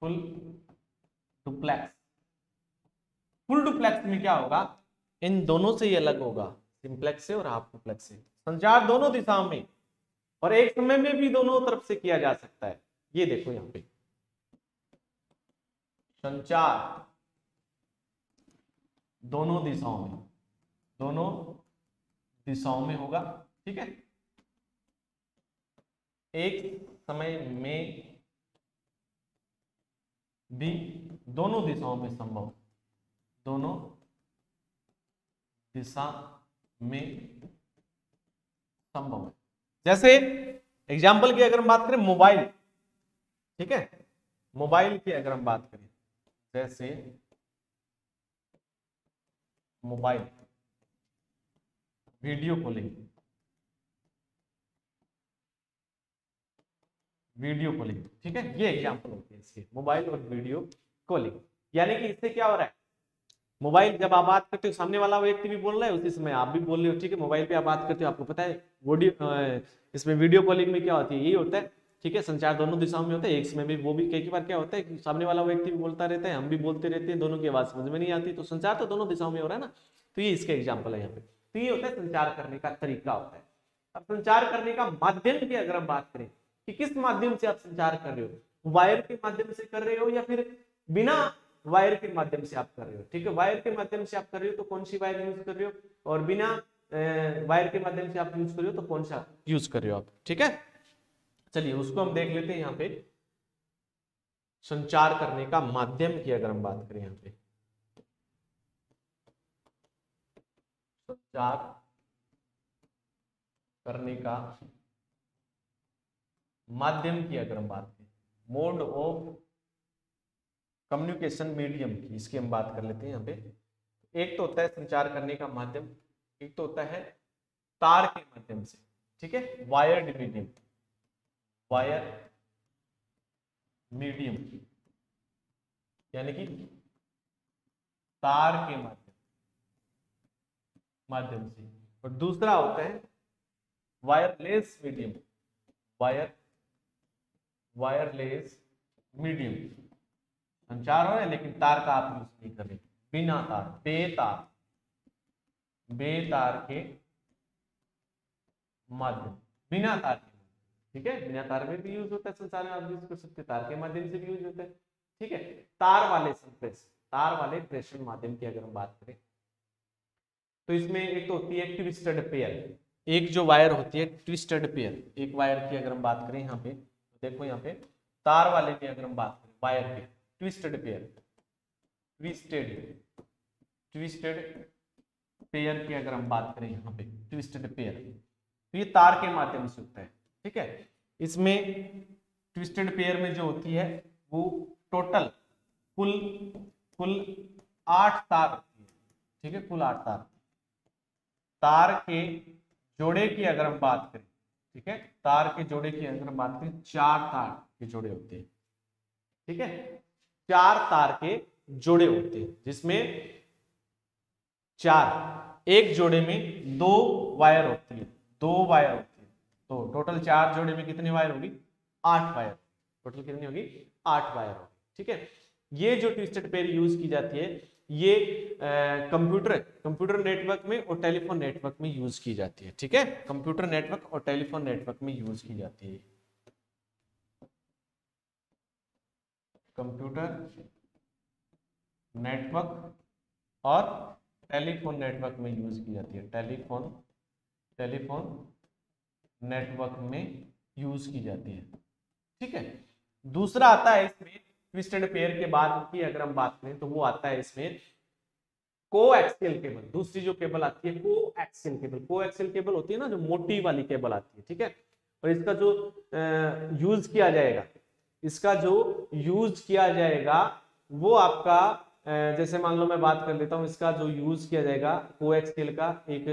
फुल डुप्लेक्स में क्या होगा, इन दोनों से ही अलग होगा, सिंप्लेक्स से और हाफ डुप्लेक्स से। संचार दोनों दिशाओं में और एक समय में भी दोनों तरफ से किया जा सकता है। ये देखो यहाँ पे संचार दोनों दिशाओं में होगा, ठीक है, एक समय में भी दोनों दिशाओं में संभव, दोनों दिशा में संभव है। जैसे एग्जाम्पल की अगर हम बात करें मोबाइल, ठीक है, मोबाइल की अगर हम बात करें, जैसे मोबाइल, वीडियो कॉलिंग, ठीक है, ये एग्जांपल होते हैं इसके, मोबाइल और वीडियो कॉलिंग। यानी कि इससे क्या हो रहा है, मोबाइल जब आप बात करते हो सामने वाला व्यक्ति भी बोल रहा है, उसी समय आप भी बोल रहे हो, ठीक है, मोबाइल पे आप बात करते हो, आपको पता है इसमें वीडियो कॉलिंग में क्या होती है, यही होता है, ठीक है, संचार दोनों दिशाओं में होता है, एक समय में वो भी कई बार क्या होता है कि सामने वाला व्यक्ति भी बोलता रहता है, हम भी बोलते रहते हैं, दोनों की आवाज समझ में नहीं आती, तो संचार तो दोनों दिशाओं में हो रहा है ना। तो ये इसके एग्जाम्पल है यहाँ पे। तो ये होता है संचार करने का तरीका होता है। अब संचार करने का माध्यम की अगर हम बात करें कि किस माध्यम से आप संचार कर रहे हो, वायर के माध्यम से कर रहे हो या फिर बिना वायर के माध्यम से आप कर रहे हो। ठीक है, वायर के माध्यम से आप कर रहे हो तो कौन सी वायर यूज कर रहे हो, और बिना वायर के माध्यम से आप यूज कर रहे हो तो कौन सा यूज कर रहे हो आप। ठीक है, चलिए उसको हम देख लेते हैं। यहाँ पे संचार करने का माध्यम की अगर हम बात करें, यहाँ पे संचार करने का माध्यम की अगर हम बात करें, मोड ऑफ कम्युनिकेशन मीडियम की, इसकी हम बात कर लेते हैं। यहाँ पे एक तो होता है संचार करने का माध्यम, एक तो होता है तार के माध्यम से। ठीक है, वायर्ड मीडियम, वायर मीडियम यानी कि तार के माध्यम से, और दूसरा होता है वायरलेस मीडियम, वायरलेस मीडियम। संचार हो रहा है लेकिन तार का आप यूज नहीं कर रहे, बिना तार, बेतार के माध्यम, बिना तार के। ठीक है, बिना तार में भी यूज होता है संचार में, आप यूज कर सकते हैं, तार के माध्यम से भी यूज होता है। ठीक है, तार वाले संप्रेष, तार वाले प्रेषण माध्यम की अगर हम बात करें तो इसमें एक तो होती है ट्विस्टेड पेयर, एक जो वायर होती है ट्विस्टेड पेयर, एक वायर की अगर हम बात करें यहाँ पे, देखो यहाँ पे तार वाले की अगर हम बात करें, वायर के ट्विस्टेड पेयर, ट्विस्टेड पेयर की अगर हम बात करें यहाँ पे, ट्विस्टेड पेयर, तो ये तार के माध्यम से होता है। ठीक है, इसमें ट्विस्टेड पेयर में जो होती है वो टोटल कुल 8 तार होती है। ठीक है, कुल 8 तार, तार के जोड़े की अगर हम बात करें, ठीक है, तार के जोड़े की अगर हम बात करें, 4 तार के जोड़े होते हैं। ठीक है, 4 तार के जोड़े होते हैं, जिसमें 4, एक जोड़े में 2 वायर होती है, 2 वायर होती है, तो टोटल 4 जोड़े में कितनी वायर होगी, 8 वायर, टोटल कितनी होगी, 8 वायर होगी। ठीक है, ये जो ट्विस्टेड पेयर यूज की जाती है ये कंप्यूटर नेटवर्क में और टेलीफोन नेटवर्क में यूज की जाती है। ठीक है, कंप्यूटर नेटवर्क और टेलीफोन नेटवर्क में यूज की जाती है, कंप्यूटर नेटवर्क और टेलीफोन नेटवर्क में यूज की जाती है, टेलीफोन नेटवर्क में यूज की जाती है। ठीक है, दूसरा आता है इसमें ट्विस्टेड पेयर के बाद की अगर हम बात करें तो वो आता है इसमें कोएक्सियल केबल। दूसरी जो केबल आती है कोएक्सियल केबल, कोएक्सियल केबल होती है ना जो मोटी वाली केबल आती है। ठीक है, और इसका जो यूज किया जाएगा, इसका जो यूज किया जाएगा वो आपका जैसे मान लो मैं बात कर लेता हूं, इसका जो यूज किया जाएगा कोएक्सियल का एक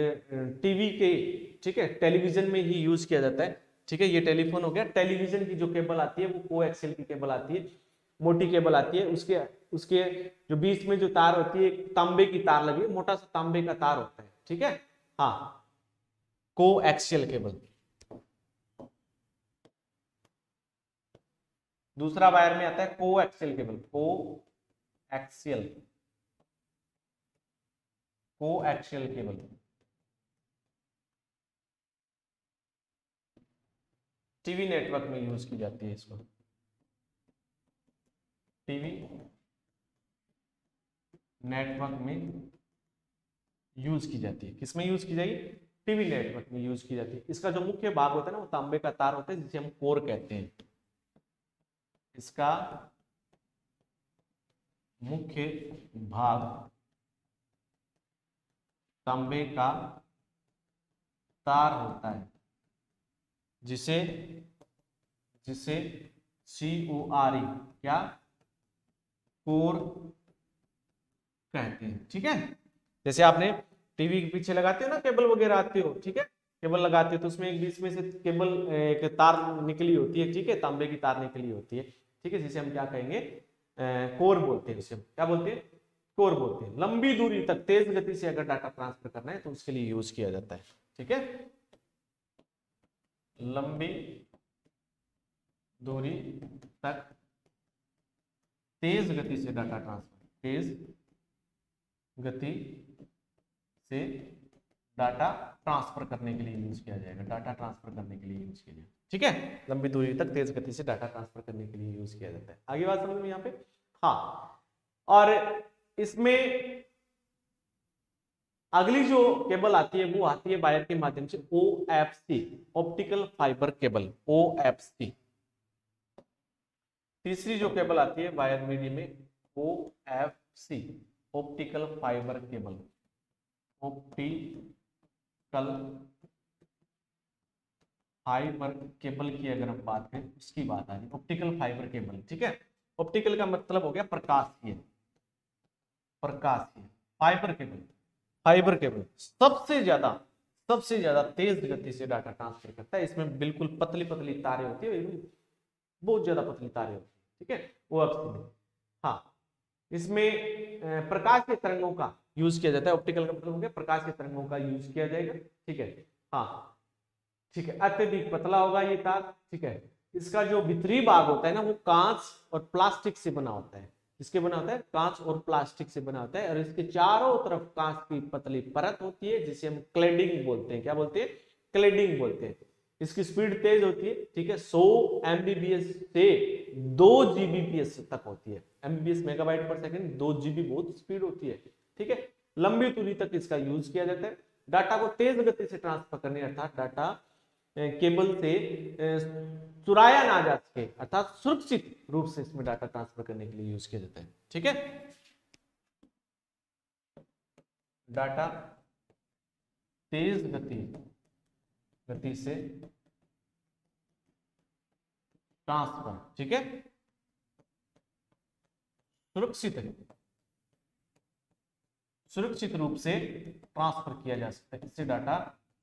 टीवी के, ठीक है, टेलीविजन में ही यूज किया जाता है। ठीक है, ये टेलीफोन हो गया, टेलीविजन की जो केबल आती है वो कोएक्सियल की केबल आती है, मोटी केबल आती है, उसके जो बीच में जो तार होती है तांबे की तार लगी, मोटा सा तांबे का तार होता है। ठीक है, हाँ, कोएक्सियल केबल। दूसरा वायर में आता है coaxial cable, coaxial cable, TV network में यूज की जाती है, इसको टीवी नेटवर्क में यूज की जाती है। किसमें यूज की जाएगी, टीवी नेटवर्क में यूज की जाती है। इसका जो मुख्य भाग होता है ना वो तांबे का तार होता है, जिसे हम कोर कहते हैं। इसका मुख्य भाग तांबे का तार होता है, जिसे CORE क्या, कोर कहते हैं। ठीक है, जैसे आपने टीवी के पीछे लगाते हो ना केबल वगैरह आती हो, ठीक है, केबल लगाते हो तो उसमें एक बीच में से केबल एक तार निकली होती है, ठीक है, तांबे की तार निकली होती है। ठीक है, जिसे हम क्या कहेंगे, कोर बोलते हैं, उसे हम क्या बोलते हैं, कोर बोलते हैं। लंबी दूरी तक तेज गति से अगर डाटा ट्रांसफर करना है तो उसके लिए यूज किया जाता है। ठीक है, लंबी दूरी तक तेज गति से डाटा ट्रांसफर, तेज गति से डाटा ट्रांसफर करने के लिए यूज किया जाएगा, डाटा ट्रांसफर करने के लिए यूज किया जाएगा, ठीक है। लंबी दूरी तक तेज गति से डाटा ट्रांसफर करने के लिए यूज किया जाता है। आगे बात समझ में यहाँ पे, हाँ। और इसमें अगली जो केबल आती है वो आती है वायर के माध्यम से, OFC, optical fibre cable, OFC। तीसरी जो केबल आती है वायर मीडियम में, OFC, optical fibre cable, optical fibre cable की अगर हम बात करें, उसकी बात आ रही है ऑप्टिकल फाइबर केबल, ठीक है। ऑप्टिकल का मतलब हो गया प्रकाशीय, प्रकाशीय, फाइबर केबल, फाइबर केबल सबसे ज्यादा तेज गति से डाटा ट्रांसफर करता है। इसमें बिल्कुल पतली पतली तारें होती है, बहुत ज्यादा पतली तारें होती है, ठीक है, वो में। हाँ, इसमें प्रकाश के तरंगों का यूज किया जाता है, ऑप्टिकल का मतलब हो गया प्रकाश के तरंगों का यूज किया जाएगा, ठीक है। हाँ, ठीक है, अत्यधिक पतला होगा ये तार, ठीक है। इसका जो भीतरी भाग होता है ना, वो कांच और प्लास्टिक से बना होता है। इसके बना होता है कांच और प्लास्टिक से बना होता है, और इसके चारों तरफ कांच की पतली परत होती है, जिसे हम क्लेडिंग बोलते हैं। क्या बोलते हैं? क्लेडिंग बोलते हैं। इसकी स्पीड तेज होती है, ठीक है, 100 MBPS से 2 GBPS तक होती है। MBPS मेगाबाइट पर सेकंड, 2 GB बहुत स्पीड होती है, ठीक है। लंबी दूरी तक इसका यूज किया जाता है डाटा को तेज गति से ट्रांसफर करने, अर्थात डाटा केबल से चुराया ना जा सके, अर्थात सुरक्षित रूप से इसमें डाटा ट्रांसफर करने के लिए यूज किया जाता है, ठीक है। डाटा तेज गति से ट्रांसफर, ठीक है, सुरक्षित रूप से ट्रांसफर किया जा सकता है। इससे डाटा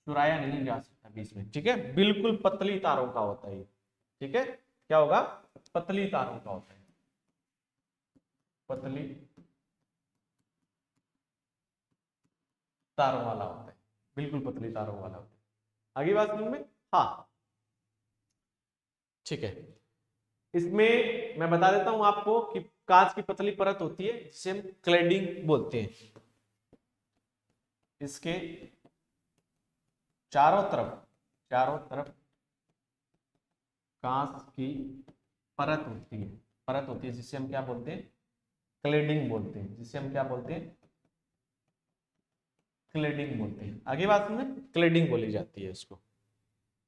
चुराया नहीं जा सकता बीच में, ठीक है। बिल्कुल पतली तारों का होता है, ठीक है। क्या होगा? पतली तारों का होता है, पतली तारों वाला होता है, बिल्कुल पतली तारों वाला होता है। आगे बात समझ में? हाँ, ठीक है। इसमें मैं बता देता हूं आपको कि कांच की पतली परत होती है, जिसे हम क्लेडिंग बोलते हैं। इसके चारों तरफ कांच की परत होती है, जिसे हम क्या बोलते हैं? क्लेडिंग बोलते हैं, जिसे हम क्या बोलते हैं? क्लेडिंग बोलते हैं। आगे बात में क्लेडिंग बोली जाती है इसको।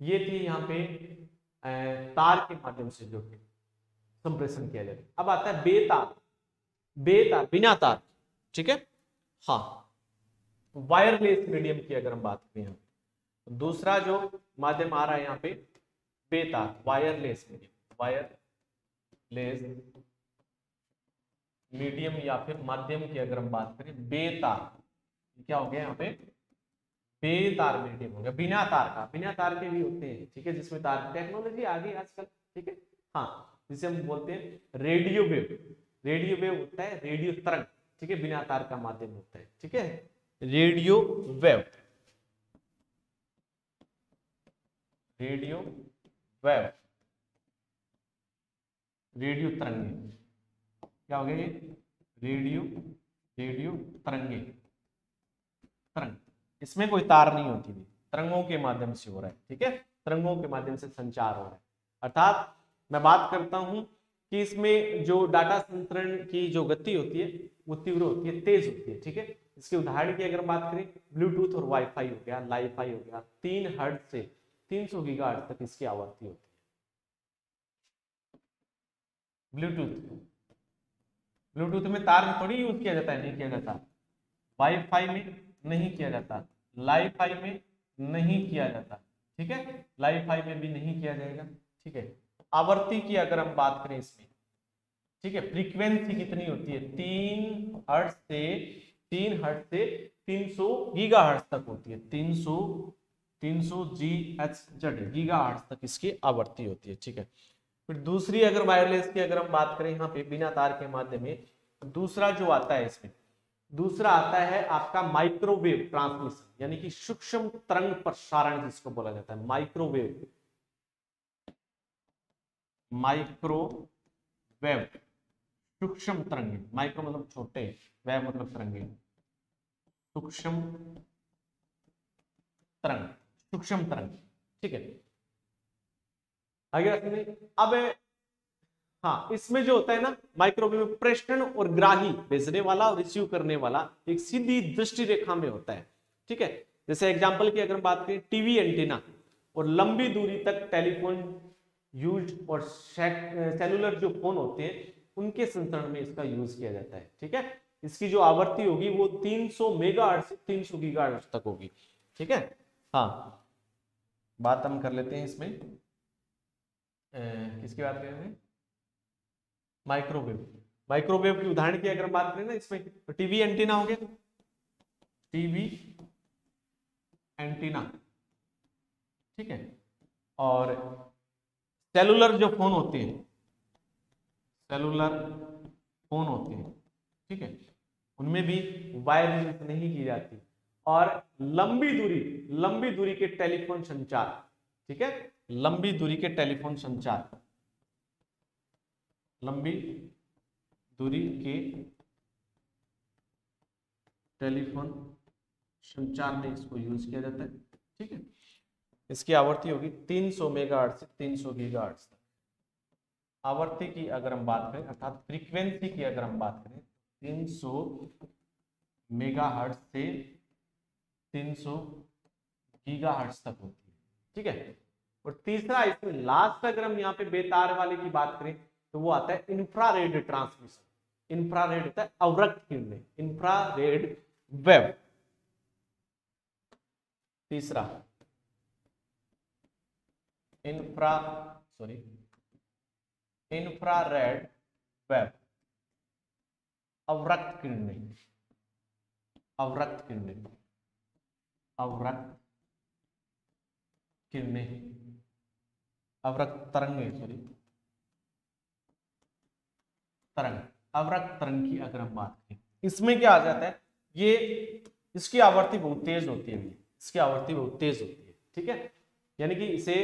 ये थी यहाँ पे तार के माध्यम से जो संप्रेषण किया जाता है। अब आता है बेतार, बिना तार, ठीक है। हाँ, वायरलेस मीडियम की अगर हम बात करें, दूसरा जो माध्यम आ रहा है यहाँ पे बेतार, वायरलेस मीडियम या फिर माध्यम की अगर हम बात करें, बेतार, क्या हो गया यहाँ पे? बेतार मीडियम हो गया, बिना तार के भी होते हैं, ठीक है, जिसमें तार टेक्नोलॉजी आ गई आजकल, ठीक है। हाँ, जिसे हम बोलते हैं रेडियो वेव होता है, रेडियो तरंग, ठीक है, बिना तार का माध्यम होता है, ठीक है, रेडियो वेव, रेडियो तरंगे, क्या हो गया ये? रेडियो तरंग, इसमें कोई तार नहीं होती थी, तरंगों के माध्यम से हो रहा है, ठीक है, तरंगों के माध्यम से संचार हो रहा है। अर्थात मैं बात करता हूं कि इसमें जो डाटा संचरण की जो गति होती है वो तीव्र होती है, तेज होती है, ठीक है। इसके उदाहरण की अगर बात करें, ब्लूटूथ और वाईफाई हो गया, लाईफाई हो गया, 3 हर्ट्ज से 300 गीगाहर्ट्ज तक इसकी आवृत्ति होती है। ब्लूटूथ में तार थोड़ी यूज किया जाता है, नहीं किया जाता। वाईफाई में नहीं किया जाता, लाईफाई में नहीं किया जाता, ठीक है, लाईफाई में भी नहीं किया जाएगा, ठीक है। आवृत्ति की अगर हम बात करें इसमें, ठीक है, फ्रीक्वेंसी कितनी होती है? 3 हर्ट्ज से 300 गीगाहर्ट्ज तक होती है, 300 GHz, गीगाहर्ट्ज तक इसकी आवृत्ति होती है, ठीक है। फिर दूसरी अगर वायरलेस की अगर हम बात करें, यहाँ पे बिना तार के माध्यम में, दूसरा जो आता है इसमें, दूसरा आता है आपका माइक्रोवेव ट्रांसमिशन, यानी कि सूक्ष्म तरंग प्रसारण जिसको बोला जाता है, माइक्रोवेव सूक्ष्म तरंगे, माइक्रो मतलब छोटे, वेव मतलब तरंगे, सूक्ष्म तरंग, सूक्ष्म तरंग, ठीक है। आगे अब हाँ, इसमें जो होता है ना माइक्रोवेव में प्रेषण और ग्राही, भेजने वाला और रिसीव करने वाला एक सीधी दृष्टि रेखा में होता है, ठीक है। जैसे एग्जांपल की अगर हम बात करें, टीवी एंटीना और लंबी दूरी तक टेलीफोन यूज और सेलुलर जो फोन होते हैं उनके संचरण में इसका यूज किया जाता है, ठीक है। इसकी जो आवृत्ति होगी वो 300 मेगाहर्ट्ज से 300 गीगाहर्ट्ज तक होगी, ठीक है। हाँ, बात हम कर लेते हैं इसमें किसकी बात करें हैं, माइक्रोवेव। माइक्रोवेव की उदाहरण की अगर हम बात करें ना इसमें, तो टीवी एंटीना हो गया, टीवी एंटीना, ठीक है। और सेलुलर जो फोन होते हैं, सेलुलर फोन होते हैं, ठीक है, उनमें भी वायर यूज नहीं की जाती। और लंबी दूरी के टेलीफोन संचार, ठीक है, लंबी दूरी के टेलीफोन संचार, लंबी दूरी के टेलीफोन संचार में इसको यूज किया जाता है, ठीक है। इसकी आवृत्ति होगी 300 मेगाहर्ट्ज से 300 गीगाहर्ट्ज तक। आवृत्ति की अगर हम बात करें, अर्थात फ्रीक्वेंसी की अगर हम बात करें, 300 मेगाहर्ट्ज से 300 गीगाहर्ट्ज तक होती है, ठीक है। और तीसरा इसमें लास्ट अगर हम यहाँ पे बेतार वाले की बात करें तो वो आता है इंफ्रारेड ट्रांसमिशन। इंफ्रारेड होता है अवरक्त किरणें, इंफ्रारेड वेव। तीसरा इंफ्रारेड वेव, अवरक्त किरणें, अवरक्त किरणें, अवरक्त किरणें, अवरक्त तरंगे, सॉरी तरंग, अवरक्त तरंग की अगर हम बात करें, इसमें क्या आ जाता है, ये इसकी आवृत्ति बहुत तेज होती है, इसकी आवृत्ति बहुत तेज होती है, ठीक है। यानी कि इसे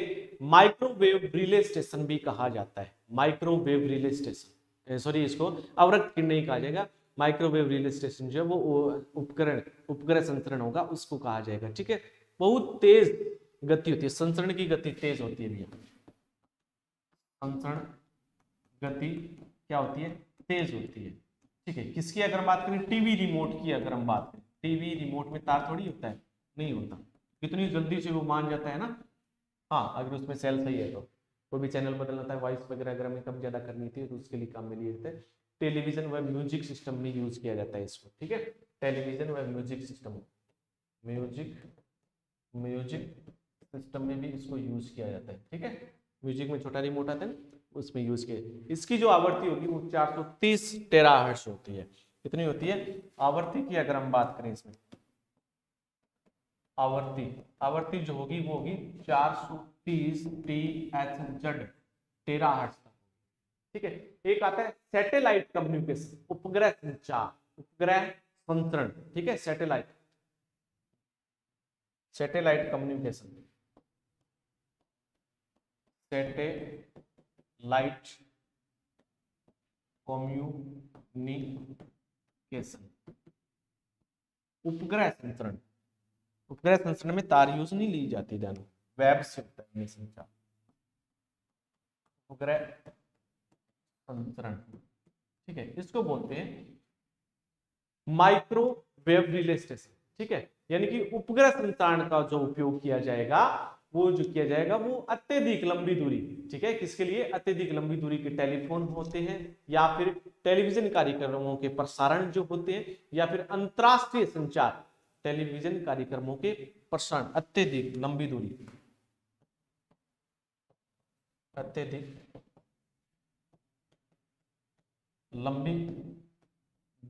माइक्रोवेव रिले स्टेशन भी कहा जाता है, माइक्रोवेव रिले स्टेशन, सॉरी इसको अवरक्त किरणें ही कहा जाएगा। माइक्रोवेव रिले स्टेशन जो है वो उपग्रह संचरण होगा उसको कहा जाएगा, ठीक है। बहुत तेज गति होती है, संचरण की गति तेज होती है भैया, संचरण गति क्या होती है, तेज होती है, ठीक है। किसकी अगर बात करें, टीवी रिमोट की अगर हम बात करें, टीवी रिमोट में तार थोड़ी होता है, नहीं होता, कितनी जल्दी से वो मान जाता है ना। हाँ, अगर उसमें सेल सही है तो कोई भी चैनल बदलना था, वॉइस वगैरह अगर हमें कम ज्यादा करनी थी तो उसके लिए काम में लिए थे। टेलीविजन व म्यूजिक सिस्टम में यूज किया जाता है इसको, ठीक है। टेलीविजन व म्यूजिक सिस्टम, म्यूजिक सिस्टम में भी इसको यूज किया जाता है, ठीक है। म्यूजिक में छोटा रिमोट आता है उसमें यूज किया। इसकी जो आवृत्ति होगी वो 430 टेराहर्ट्ज होती है। कितनी होती है आवृत्ति की अगर हम बात करें, इसमें आवृत्ति जो होगी वो होगी 430 THz टेराहर्ट्ज तक, ठीक है। एक आता है सैटेलाइट कम्युनिकेशन, उपग्रह संचार, उपग्रह संचरण, ठीक है। सैटेलाइट कम्युनिकेशन, सैटेलाइट कम्युनिकेशन, उपग्रह संचरण। उपग्रह संचरण में तार यूज नहीं ली जाती, ध्यान, वेब से होता है संचार, उपग्रह संचरण, ठीक है। इसको बोलते हैं माइक्रोवेव रिले स्टेशन, ठीक है। यानी कि उपग्रह संचारण का जो उपयोग किया जाएगा वो अत्यधिक लंबी दूरी, ठीक है। किसके लिए, अत्यधिक लंबी दूरी के टेलीफोन होते हैं, या फिर टेलीविजन कार्यक्रमों के प्रसारण जो होते हैं, या फिर अंतरराष्ट्रीय संचार, टेलीविजन कार्यक्रमों के प्रसारण, अत्यधिक लंबी दूरी, अत्यधिक लंबी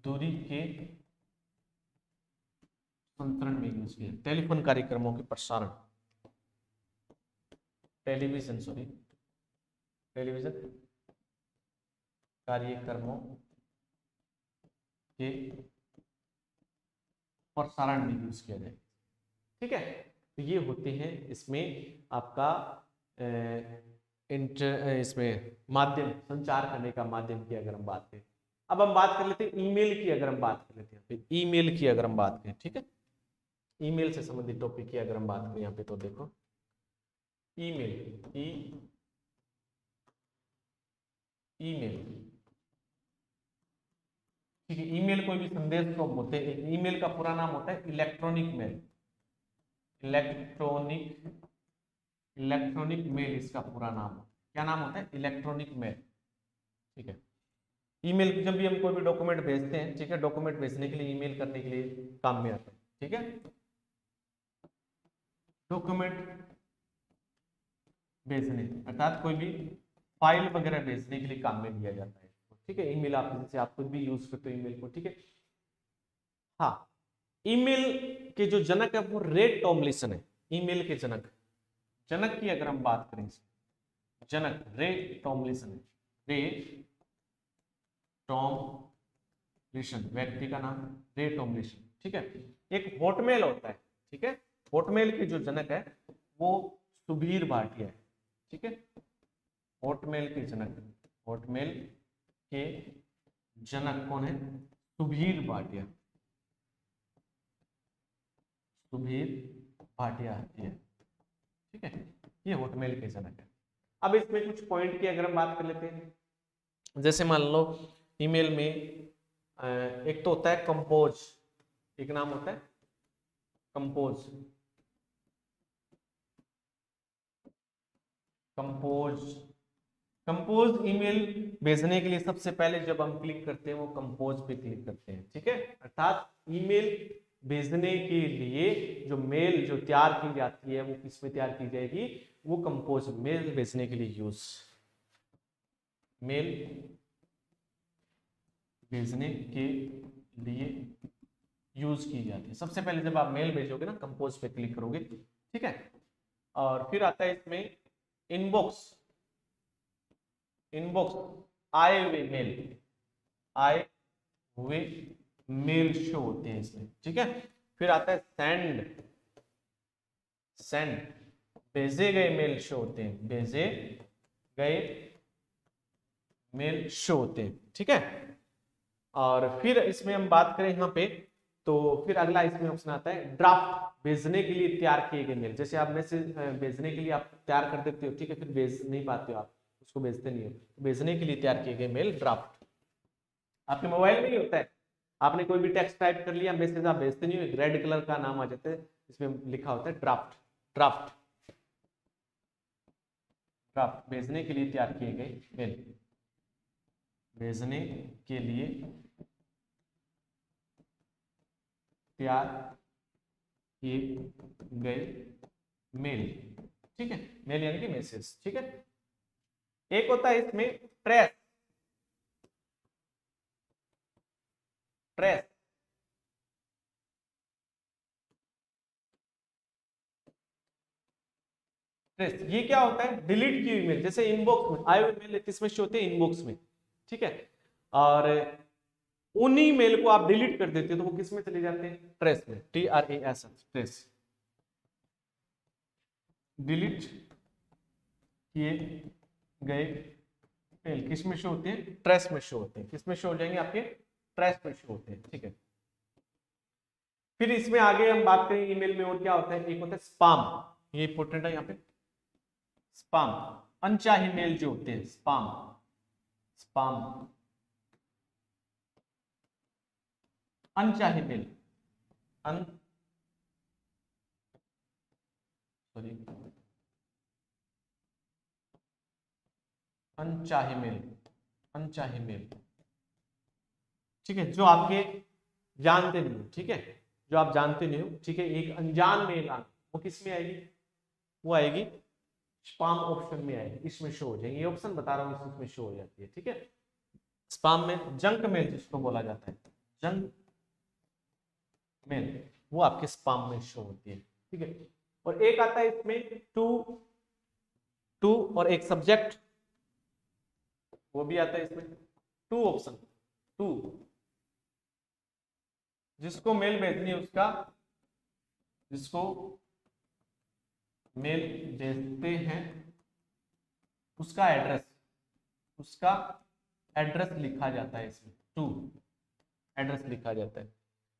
दूरी के संचरण में यूज किया, टेलीफोन कार्यक्रमों के प्रसारण, टेलीविजन कार्यक्रमों के प्रसारण में यूज किया जाए, ठीक है। तो ये होते हैं इसमें आपका इसमें माध्यम, संचार करने का माध्यम की अगर हम बात करें। अब हम बात कर लेते हैं ईमेल की, अगर हम बात कर लेते हैं ईमेल की अगर हम बात करें, ठीक है। ईमेल से संबंधित टॉपिक की अगर हम बात करें यहाँ पे तो देखो ईमेल, ईमेल, ठीक है। ईमेल कोई भी संदेश को होते हैं, ईमेल का पूरा नाम होता है इलेक्ट्रॉनिक मेल, इलेक्ट्रॉनिक मेल इसका पूरा नाम है। क्या नाम होता है? इलेक्ट्रॉनिक मेल, ठीक है। ईमेल जब भी हम कोई भी डॉक्यूमेंट भेजते हैं, ठीक है, डॉक्यूमेंट भेजने के लिए ईमेल करने के लिए काम में आता है, ठीक है। डॉक्यूमेंट भेजने अर्थात कोई भी फाइल वगैरह भेजने के लिए काम में लिया जाता है, ठीक है। ईमेल आप जैसे आप खुद भी यूज करते हो ईमेल को, ठीक है। हाँ, ईमेल के जो जनक है वो रे टॉमलिंसन है। ईमेल के जनक की अगर हम बात करें, जनक रे टॉमलिंसन है। रे टॉमलिंसन व्यक्ति का नाम रे टॉमलिंसन, ठीक है। एक हॉटमेल होता है, ठीक है। हॉटमेल के जो जनक है वो सुबीर भाटिया है, ठीक है। हॉटमेल के जनक, हॉटमेल के जनक कौन है? सुबीर भाटिया, सुबीर भाटिया है, ठीक है। ये हॉटमेल के जनक है। अब इसमें कुछ पॉइंट की अगर हम बात कर लेते हैं, जैसे मान लो ईमेल में एक तो होता है कंपोज, एक नाम होता है कंपोज, कंपोज ईमेल भेजने के लिए सबसे पहले जब हम क्लिक करते हैं वो कंपोज पे क्लिक करते हैं, ठीक है। अर्थात ईमेल भेजने के लिए जो मेल जो तैयार की जाती है वो किस में तैयार की जाएगी? वो कंपोज मेल भेजने के लिए मेल भेजने के लिए यूज की जाती है। सबसे पहले जब आप मेल भेजोगे ना, कंपोज पे क्लिक करोगे, ठीक है। और फिर आता है इसमें इनबॉक्स, आए हुए मेल शो होते हैं इसमें, ठीक है। फिर आता है सेंड भेजे गए मेल शो होते हैं, भेजे गए मेल शो होते हैं, ठीक है। और फिर इसमें हम बात करें यहाँ पे तो फिर अगला इसमें ऑप्शन आता है ड्राफ्ट, भेजने के लिए तैयार किए गए मेल। जैसे आप मैसेज भेजने के लिए आप तैयार कर देते हो, ठीक है, फिर भेज नहीं पाते हो, आप उसको भेजते नहीं हो, तो भेजने के लिए तैयार किए गए मेल ड्राफ्ट। आपके मोबाइल में ही होता है, आपने कोई भी टेक्स्ट टाइप कर लिया, मैसेज आप भेजते नहीं हो, रेड कलर का नाम आ जाता है, इसमें लिखा होता है ड्राफ्ट भेजने के लिए तैयार किए गए मेल, भेजने के लिए तैयार किए गए मेल, ठीक है। मेल यानी कि मैसेज, ठीक है। एक होता है इसमें ट्रेस, ये क्या होता है? डिलीट की हुई मेल, जैसे इनबॉक्स में आए हुए मेल किसमें शो होते हैं? इनबॉक्स में, ठीक है। और उन्हीं मेल को आप डिलीट कर देते हो तो वो किस में चले जाते हैं? ट्रेस में, TRAS, ट्रेस। डिलीट किए गए मेल किस में शो होते हैं? ट्रेस में शो होते हैं। किस में शो हो जाएंगे? आपके ट्रेस में शो होते हैं, ठीक है। फिर इसमें आगे हम बात करें ईमेल में और क्या होता है, एक होता है स्पाम, ये इंपॉर्टेंट है यहाँ पे। स्पाम, अनचाही मेल जो होते हैं, स्पाम अनचाही मेल, अनचाही मेल, ठीक है, जो आपके जानते नहीं हो, ठीक है, जो आप जानते नहीं हो, ठीक है। एक अनजान मेल आना, वो किस में आएगी? वो आएगी स्पाम ऑप्शन में आएगी, इसमें शो हो जाएगी। ये ऑप्शन बता रहा हूँ, इसमें शो हो जाती है, ठीक है। स्पाम में जंक मेल जिसको बोला जाता है, जंक मेल, वो आपके स्पाम में शो होती है, ठीक है। और एक आता है इसमें टू और एक सब्जेक्ट, वो भी आता है इसमें टू ऑप्शन, टू जिसको मेल भेजनी है उसका, जिसको मेल भेजते हैं उसका एड्रेस लिखा जाता है इसमें, टू एड्रेस लिखा जाता है।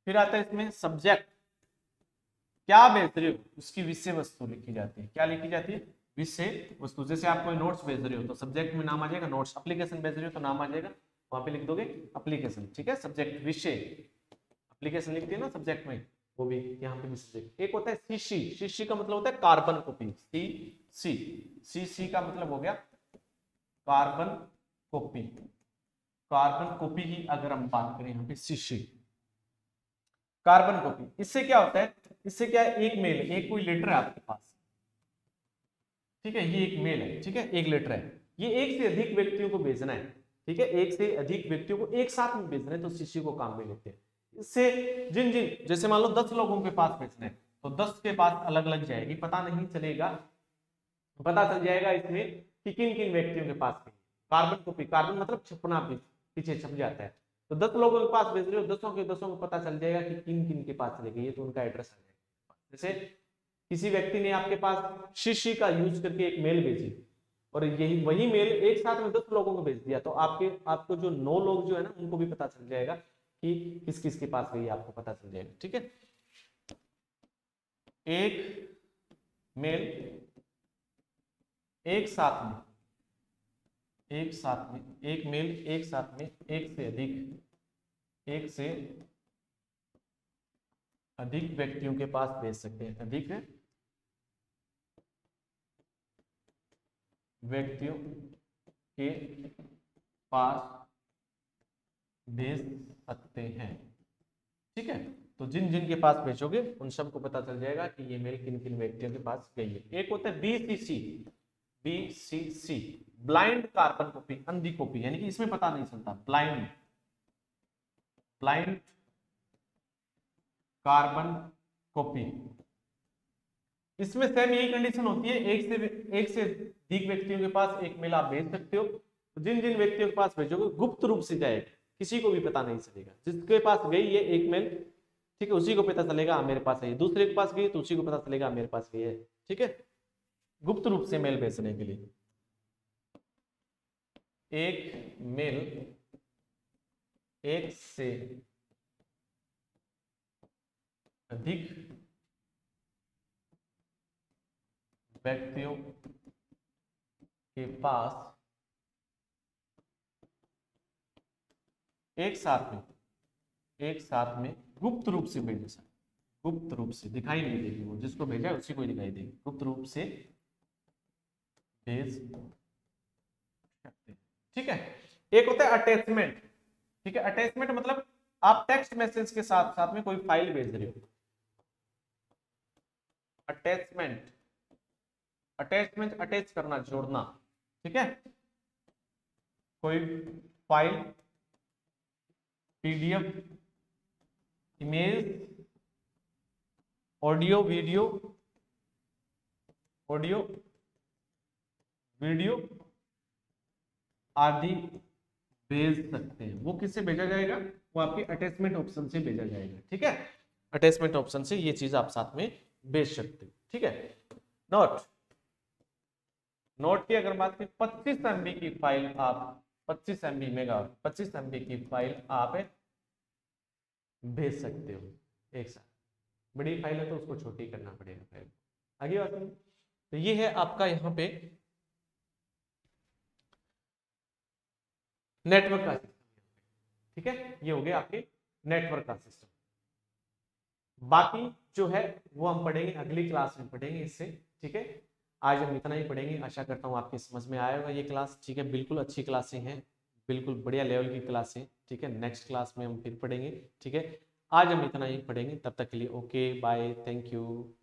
फिर आता है इसमें सब्जेक्ट, क्या भेज रहे हो उसकी विषय वस्तु लिखी जाती है। क्या लिखी जाती है? विषय वस्तु। जैसे आप कोई नोट्स भेज रहे हो तो सब्जेक्ट में नाम आ जाएगा नोट्स, एप्लीकेशन भेज रहे हो तो नाम आ जाएगा, वहां पे लिख दोगे एप्लीकेशन, ठीक है। सब्जेक्ट विषय, एप्लीकेशन लिखते हैं ना सब्जेक्ट में, वो भी यहाँ पे भी सब्जेक्ट। एक होता है सीसी, सीसी का मतलब होता है कार्बन कॉपी, सी का मतलब हो गया कार्बन कॉपी। कार्बन कॉपी की अगर हम बात करें यहाँ पे सीसी, कार्बन कॉपी। इससे क्या होता है, इससे क्या है, एक मेल, एक कोई लेटर है आपके पास, ठीक है, ये एक मेल है, ठीक है, एक लेटर है, ये एक से अधिक व्यक्तियों को भेजना है, ठीक है, एक से अधिक व्यक्तियों को एक साथ में भेजना है, तो सीसी को काम में लेते हैं। इससे जिन जिन, जैसे मान लो 10 लोगों के पास भेजना है तो 10 के पास अलग अलग जाएगी, पता नहीं चलेगा, पता चल जाएगा इसमें कि किन किन व्यक्तियों के पास गई। कार्बन कॉपी, कार्बन मतलब छपना, पीछे छप जाता है, तो 10 लोगों के पास भेज रहे हो, 10 को पता चल जाएगा कि किन किन के पास चले गई, तो उनका एड्रेस आ जाएगा। जैसे किसी व्यक्ति ने आपके पास शीशी का यूज करके एक मेल भेजी और यही वही मेल एक साथ में 10 लोगों को भेज दिया, तो आपको जो 9 लोग जो है ना उनको भी पता चल जाएगा कि किस किस के पास गई, आपको पता चल जाएगा, ठीक है। एक मेल एक साथ में, एक मेल एक साथ में एक से अधिक व्यक्तियों के पास भेज सकते हैं, अधिक व्यक्तियों के पास भेज सकते हैं, ठीक है। तो जिन जिन के पास भेजोगे उन सबको पता चल जाएगा कि ये मेल किन किन व्यक्तियों के पास गई है। एक होता है बीसीसी, ब्लाइंड कार्बन कॉपी, अंधी कॉपी, यानी कि इसमें पता नहीं चलता, ब्लाइंड कार्बन कॉपी। इसमें सेम यही कंडीशन होती है, एक से अधिक व्यक्तियों के पास एक मेल आप भेज सकते हो, तो जिन जिन व्यक्तियों के पास भेजोगे गुप्त रूप से जाएगा, किसी को भी पता नहीं चलेगा, जिसके पास गई है एक मेल, ठीक है, उसी को पता चलेगा मेरे पास है, दूसरे के पास गई तो उसी को पता चलेगा मेरे पास गई है, ठीक है, गुप्त रूप से मेल भेजने के लिए। एक मेल एक से अधिक व्यक्तियों के पास एक साथ में गुप्त रूप से भेज सकते, गुप्त रूप से दिखाई नहीं देगी, वो जिसको भेजा है उसी को दिखाई देगी, गुप्त रूप से भेज सकते, ठीक है। एक होता है अटैचमेंट, ठीक है, अटैचमेंट मतलब आप टेक्स्ट मैसेज के साथ साथ में कोई फाइल भेज रहे हो, अटैचमेंट अटैच करना, जोड़ना, ठीक है, कोई file, PDF, image, audio video आदि भेज सकते हैं। वो किससे भेजा जाएगा, वो आपके अटैचमेंट ऑप्शन से भेजा जाएगा, ठीक है, अटैचमेंट ऑप्शन से ये चीज आप साथ में भेज सकते हो, ठीक है। नोट की अगर बात करें, 25 MB की फाइल आप 25 MB की फाइल आप भेज सकते हो एक साथ, बड़ी फाइल है तो उसको छोटी करना पड़ेगा फाइल। आगे बात करें तो ये है आपका यहाँ पे नेटवर्क का सिस्टम, ठीक है, ये हो गया आपके नेटवर्क का सिस्टम। बाकी जो है वो हम पढ़ेंगे अगली क्लास में पढ़ेंगे इससे, ठीक है। आज हम इतना ही पढ़ेंगे, आशा करता हूँ आपकी समझ में आया होगा ये क्लास, ठीक है, बिल्कुल अच्छी क्लासें हैं, बिल्कुल बढ़िया लेवल की क्लासें, ठीक है। नेक्स्ट क्लास में हम फिर पढ़ेंगे, ठीक है। आज हम इतना ही पढ़ेंगे, तब तक के लिए ओके बाय, थैंक यू।